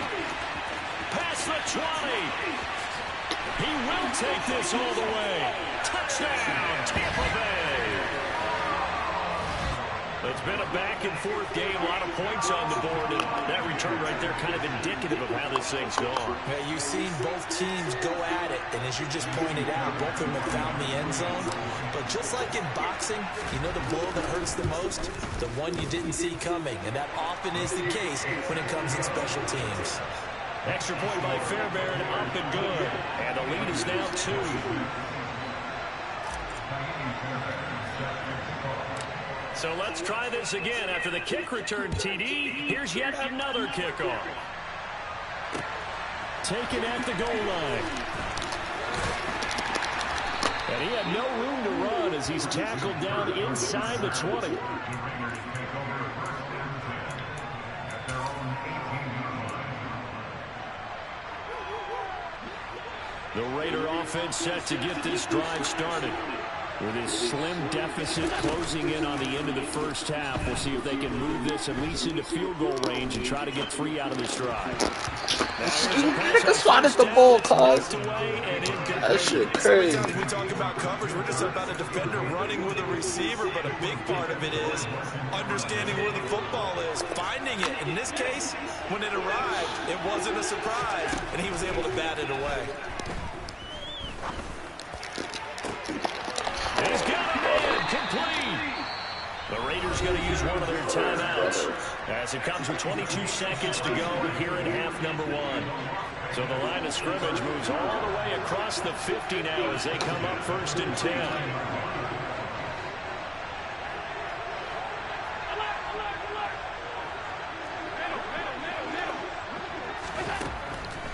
Past the 20. He will take this all the way. Touchdown, Tampa Bay. It's been a back-and-forth game, a lot of points on the board, and that return right there kind of indicative of how this thing's gone. Yeah, you've seen both teams go at it, and as you just pointed out, both of them have found the end zone. But just like in boxing, you know the blow that hurts the most? The one you didn't see coming, and that often is the case when it comes in special teams. Extra point by Fairbairn, up and good. And the lead is now 2. So let's try this again. After the kick return, TD, here's yet another kickoff. Taken at the goal line. And he had no room to run as he's tackled down inside the 20. The Raider offense set to get this drive started. With his slim deficit closing in on the end of the first half, we'll see if they can move this at least into field goal range and try to get 3 out of this drive. Nigga swatted the ball, cuz. That shit crazy. Sometimes we talk about coverage, we're just about a defender running with a receiver, but a big part of it is understanding where the football is, finding it. In this case, when it arrived, it wasn't a surprise, and he was able to bat it away. He's got it in, complete. The Raiders going to use one of their timeouts as it comes with 22 seconds to go here in half number 1. So the line of scrimmage moves all the way across the 50 now as they come up 1st and 10.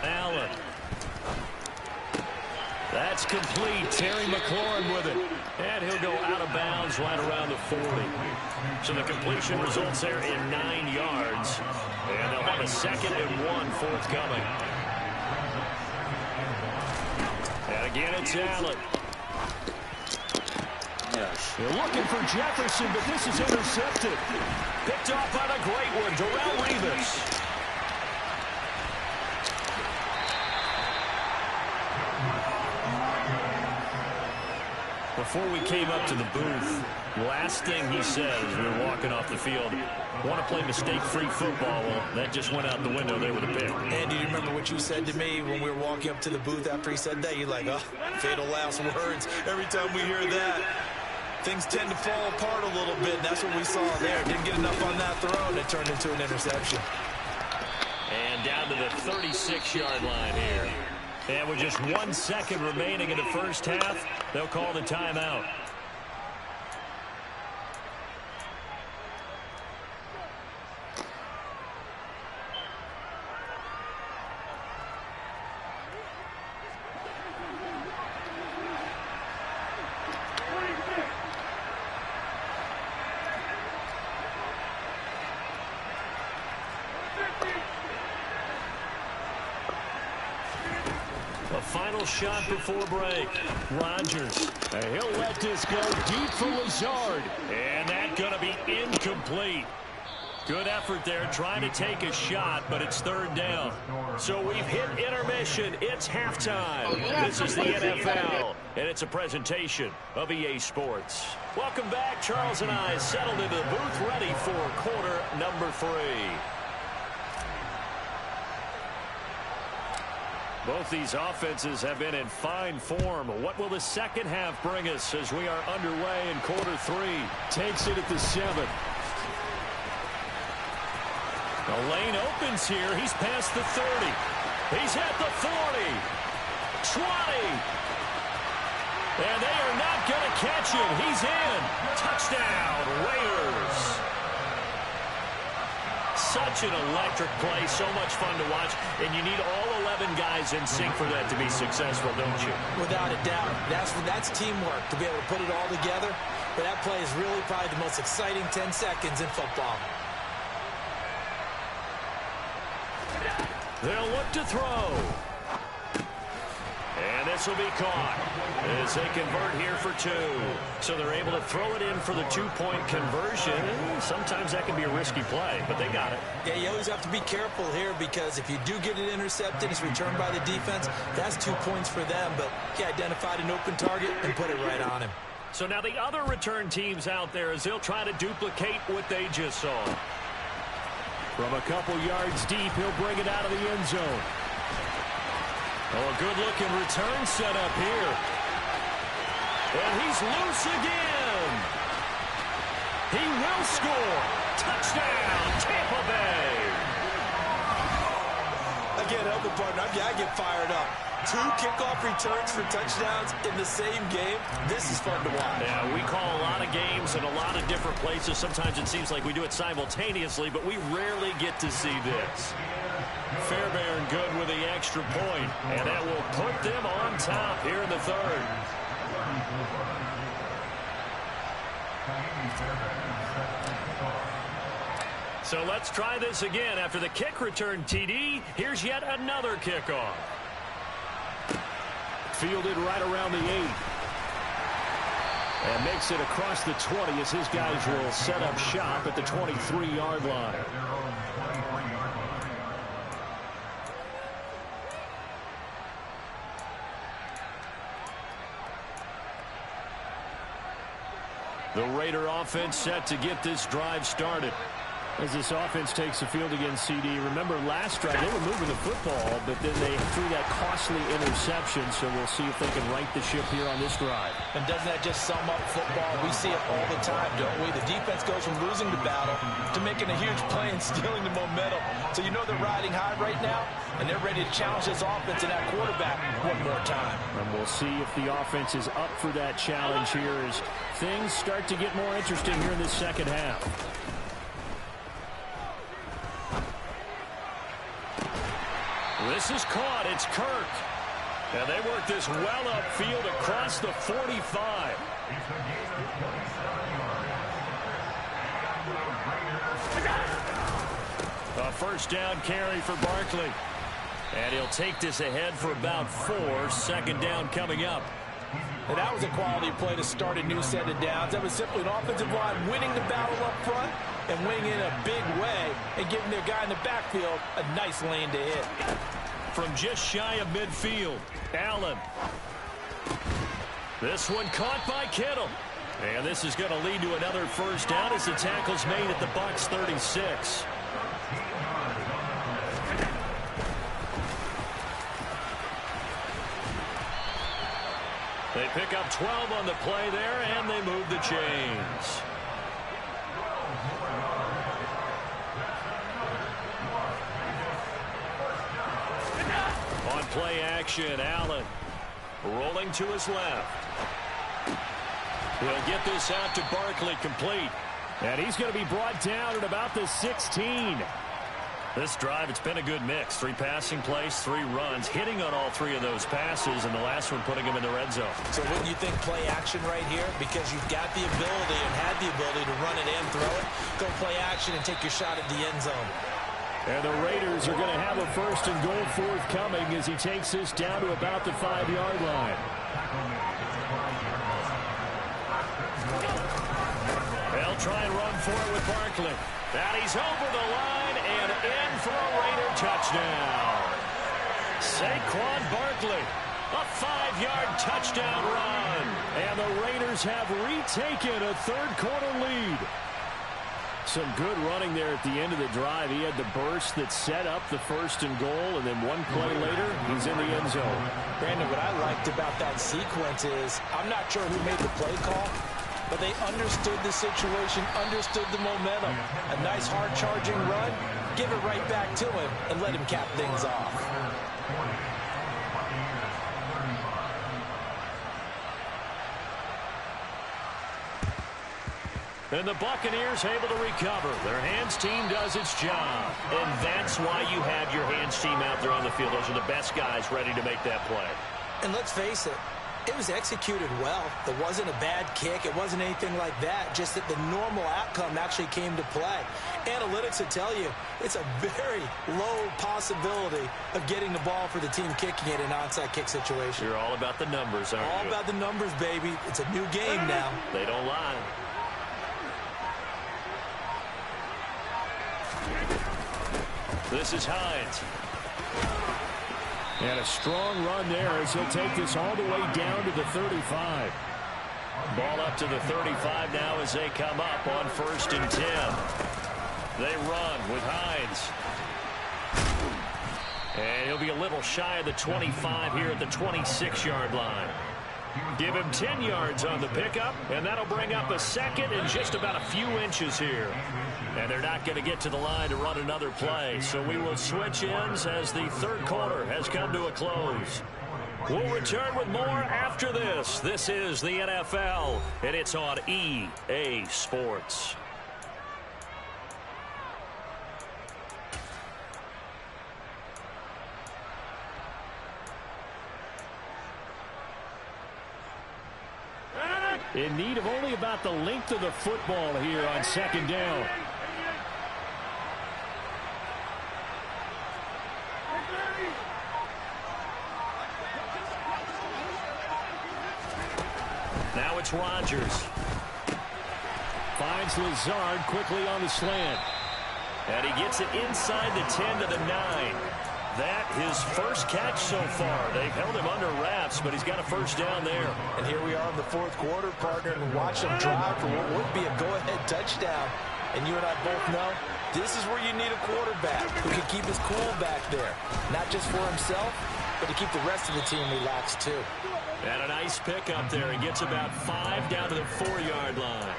Allen. That's complete. Terry McLaurin with it. And he'll go out of bounds right around the 40. So the completion results there in 9 yards. And they'll have a 2nd and 1 forthcoming. And again, it's Allen. They're looking for Jefferson, but this is intercepted. Picked off by the great one, Darrelle Revis. Before we came up to the booth, last thing he said as we were walking off the field, want to play mistake-free football. Well, that just went out the window there with a pick. And do you remember what you said to me when we were walking up to the booth after he said that? You're like, oh, fatal last words. Every time we hear that, things tend to fall apart a little bit. And that's what we saw there. Didn't get enough on that throw, and it turned into an interception. And down to the 36-yard line here. And with just 1 second remaining in the first half, they'll call the timeout. Final shot before break. Rodgers. He'll let this go deep for Lazard. And that's going to be incomplete. Good effort there trying to take a shot, but it's 3rd down. So we've hit intermission. It's halftime. This is the NFL, and it's a presentation of EA Sports. Welcome back. Charles and I settled into the booth ready for quarter number 3. Both these offenses have been in fine form. What will the second half bring us as we are underway in quarter 3? Takes it at the 7. The lane opens here. He's past the 30. He's at the 40. 20. And they are not going to catch him. He's in. Touchdown, Raiders. Such an electric play, so much fun to watch, and you need all 11 guys in sync for that to be successful, don't you? Without a doubt. That's teamwork, to be able to put it all together. But that play is really probably the most exciting 10 seconds in football. They'll look to throw. And this will be caught as they convert here for 2. So they're able to throw it in for the 2-point conversion. Sometimes that can be a risky play, but they got it. Yeah, you always have to be careful here because if you do get it intercepted, it's returned by the defense. That's 2 points for them, but he identified an open target and put it right on him. So now the other return teams out there as they'll try to duplicate what they just saw. From a couple yards deep, he'll bring it out of the end zone. Oh, a good-looking return set up here. And he's loose again. He will score. Touchdown, Tampa Bay. Again, help a partner. I get fired up. 2 kickoff returns for touchdowns in the same game. This is fun to watch. Yeah, we call a lot of games in a lot of different places. Sometimes it seems like we do it simultaneously, but we rarely get to see this. Fairbairn good with the extra point, and that will put them on top here in the 3rd. So let's try this again. After the kick return TD, here's yet another kickoff. Fielded right around the 8. And makes it across the 20 as his guys will set up shop at the 23-yard line. The Raider offense set to get this drive started. As this offense takes the field against CD, remember last drive they were moving the football, but then they threw that costly interception, so we'll see if they can right the ship here on this drive. And doesn't that just sum up football? We see it all the time, don't we? The defense goes from losing the battle to making a huge play and stealing the momentum. So you know they're riding high right now, and they're ready to challenge this offense and that quarterback one more time. And we'll see if the offense is up for that challenge here as things start to get more interesting here in this second half. This is caught. It's Kirk. And they work this well upfield across the 45. A first down carry for Barkley. And he'll take this ahead for about 4. Second down coming up. And that was a quality play to start a new set of downs. That was simply an offensive line winning the battle up front and winning in a big way and giving their guy in the backfield a nice lane to hit. From just shy of midfield, Allen. This one caught by Kittle. And this is going to lead to another first down as the tackle's made at the Bucs 36. They pick up 12 on the play there, and they move the chains. On play action, Allen rolling to his left. He'll get this out to Barkley, complete. And he's going to be brought down at about the 16. This drive, it's been a good mix. 3 passing plays, 3 runs, hitting on all 3 of those passes, and the last one putting him in the red zone. So wouldn't you think play action right here? Because you've got the ability and had the ability to run it and throw it. Go play action and take your shot at the end zone. And the Raiders are going to have a first and goal forthcoming as he takes this down to about the 5-yard line. They'll try and run for it with Barkley. And he's over the line and in for a Raider touchdown. Saquon Barkley, a 5-yard touchdown run. And the Raiders have retaken a third-quarter lead. Some good running there at the end of the drive. He had the burst that set up the first and goal, and then one play later, he's in the end zone. Brandon, what I liked about that sequence is, I'm not sure who made the play call, but they understood the situation, understood the momentum. A nice hard-charging run, give it right back to him, and let him cap things off. And the Buccaneers able to recover. Their hands team does its job. And that's why you have your hands team out there on the field. Those are the best guys ready to make that play. And let's face it, it was executed well. It wasn't a bad kick. It wasn't anything like that. Just that the normal outcome actually came to play. Analytics will tell you it's a very low possibility of getting the ball for the team kicking it in an onside kick situation. You're all about the numbers, aren't you? All about the numbers, baby. It's a new game now. They don't lie. This is Hines. And a strong run there as he'll take this all the way down to the 35. Ball up to the 35 now as they come up on 1st and 10. They run with Hines. And he'll be a little shy of the 25 here at the 26-yard line. Give him 10 yards on the pickup, and that'll bring up a second and just about a few inches here. And they're not going to get to the line to run another play, so we will switch ends as the third quarter has come to a close. We'll return with more after this. This is the NFL, and it's on EA Sports. In need of only about the length of the football here on 2nd down. Now it's Rodgers. Finds Lazard quickly on the slant. And he gets it inside the 10 to the 9. That his first catch so far. They've held him under wraps, but he's got a first down there. And here we are in the 4th quarter, partner, and watch him drive for what would be a go-ahead touchdown. And you and I both know this is where you need a quarterback who can keep his cool back there. Not just for himself, but to keep the rest of the team relaxed too. And a nice pick up there. He gets about 5 down to the 4-yard line.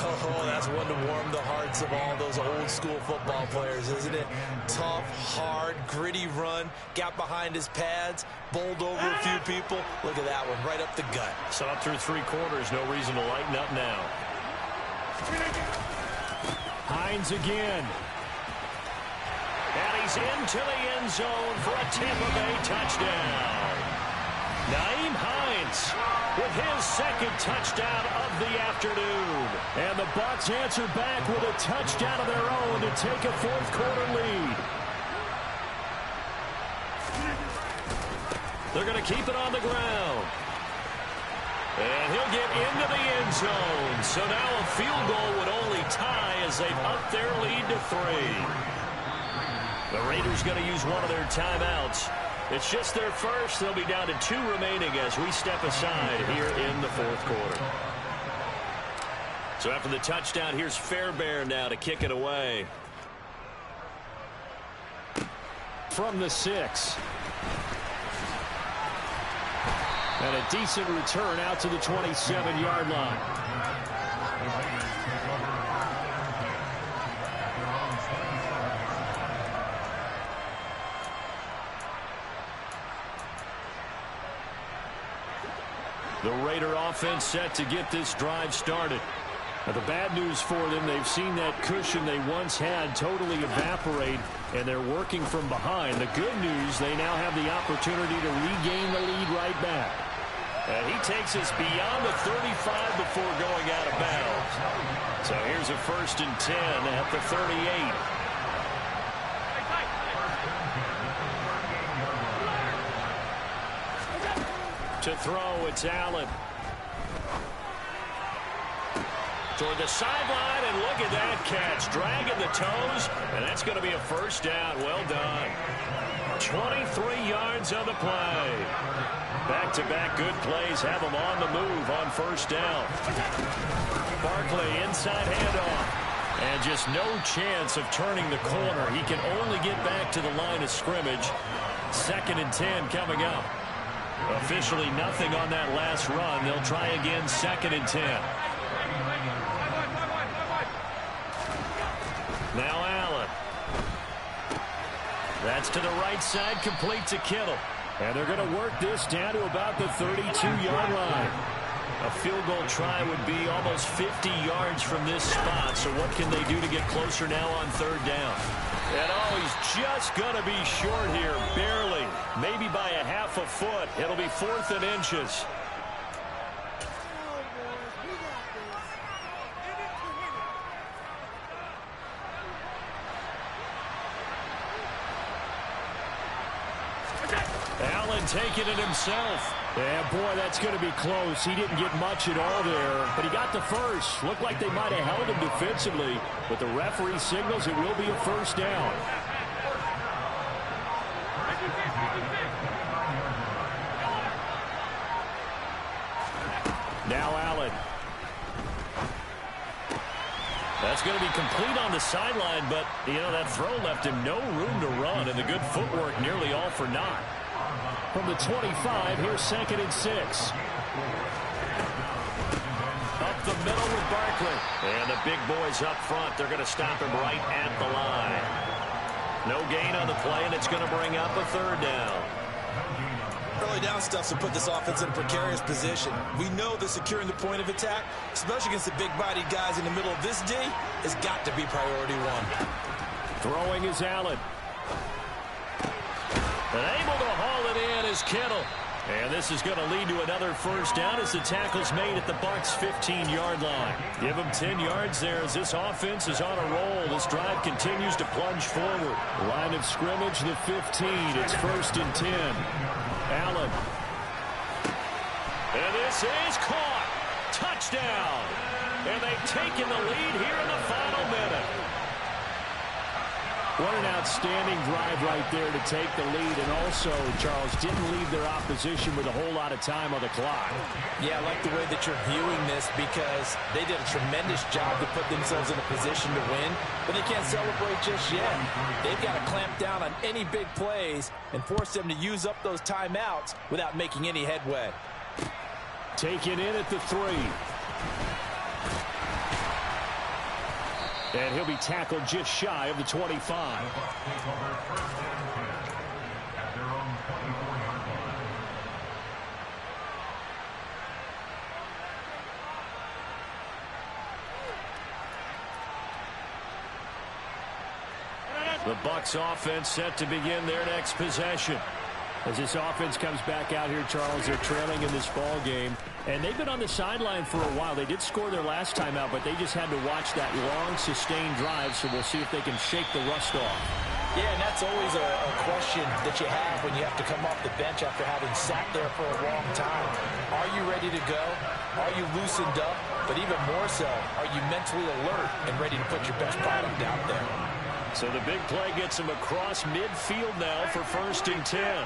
Oh, that's one to warm the hearts of all those old school football players, isn't it? Tough, hard, gritty run, got behind his pads, bowled over a few people. Look at that one, right up the gut. So up through 3 quarters, no reason to lighten up now. Hines again. And he's into the end zone for a Tampa Bay touchdown. Nyheim Hines with his second touchdown of the afternoon. And the Bucs answer back with a touchdown of their own to take a fourth-quarter lead. They're going to keep it on the ground. And he'll get into the end zone. So now a field goal would only tie as they've upped their lead to 3. The Raiders going to use one of their timeouts. It's just their first. They'll be down to 2 remaining as we step aside here in the fourth quarter. So after the touchdown, here's Fairbairn now to kick it away. From the 6. And a decent return out to the 27-yard line. The Raider offense set to get this drive started. Now, the bad news for them, they've seen that cushion they once had totally evaporate, and they're working from behind. The good news, they now have the opportunity to regain the lead right back. And he takes us beyond the 35 before going out of bounds. So here's a 1st and 10 at the 38. To throw, it's Allen. Toward the sideline, and look at that catch. Dragging the toes, and that's going to be a 1st down. Well done. 23 yards on the play. Back-to-back good plays have him on the move on 1st down. Barkley inside handoff. And just no chance of turning the corner. He can only get back to the line of scrimmage. 2nd and 10 coming up. Officially nothing on that last run. They'll try again 2nd and 10. Now Allen. That's to the right side, complete to Kittle. And they're going to work this down to about the 32-yard line. A field goal try would be almost 50 yards from this spot. So what can they do to get closer now on 3rd down? And he's just going to be short here, barely. Maybe by a half a foot. It'll be 4th and inches. Allen taking it himself. Yeah, boy, that's going to be close. He didn't get much at all there, but he got the first. Looked like they might have held him defensively, but the referee signals it will be a 1st down. Now Allen. That's going to be complete on the sideline, but, that throw left him no room to run, and the good footwork nearly all for naught. From the 25, here's 2nd and 6. Up the middle with Barkley. And the big boys up front, they're going to stop him right at the line. No gain on the play, and it's going to bring up a 3rd down. Early down stuff to put this offense in a precarious position. We know that securing the point of attack, especially against the big-bodied guys in the middle of this D, has got to be priority 1. Throwing is Allen. And able to haul it in is Kittle. And this is going to lead to another 1st down as the tackle's made at the Bucs' 15-yard line. Give them 10 yards there as this offense is on a roll. This drive continues to plunge forward. Line of scrimmage, the 15. It's 1st and 10. Allen. And this is caught. Touchdown. And they've taken the lead here in the final minute. What an outstanding drive right there to take the lead. And also, Charles, didn't leave their opposition with a whole lot of time on the clock. Yeah, I like the way that you're viewing this because they did a tremendous job to put themselves in a position to win, but they can't celebrate just yet. They've got to clamp down on any big plays and force them to use up those timeouts without making any headway. Taken in at the 3. And he'll be tackled just shy of the 25. The Bucs offense set to begin their next possession. As this offense comes back out here, Charles, they're trailing in this ball game. And they've been on the sideline for a while. They did score their last time out, but they just had to watch that long, sustained drive, so we'll see if they can shake the rust off. Yeah, and that's always a question that you have when you have to come off the bench after having sat there for a long time. Are you ready to go? Are you loosened up? But even more so, are you mentally alert and ready to put your best product out there? So the big play gets him across midfield now for 1st and 10.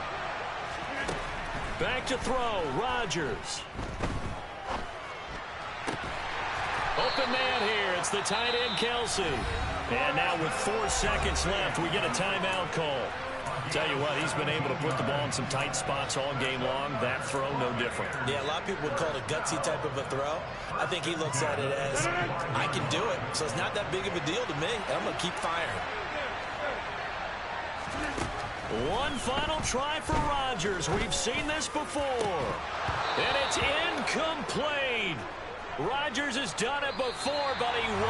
Back to throw, Rodgers. Open man here, it's the tight end, Kelsey. And now with 4 seconds left, we get a timeout call. Tell you what, he's been able to put the ball in some tight spots all game long. That throw, no different. Yeah, a lot of people would call it a gutsy type of a throw. I think he looks at it as, I can do it, so it's not that big of a deal to me, and I'm going to keep firing. One final try for Rodgers. We've seen this before. And it's incomplete. Rodgers has done it before, but he won't.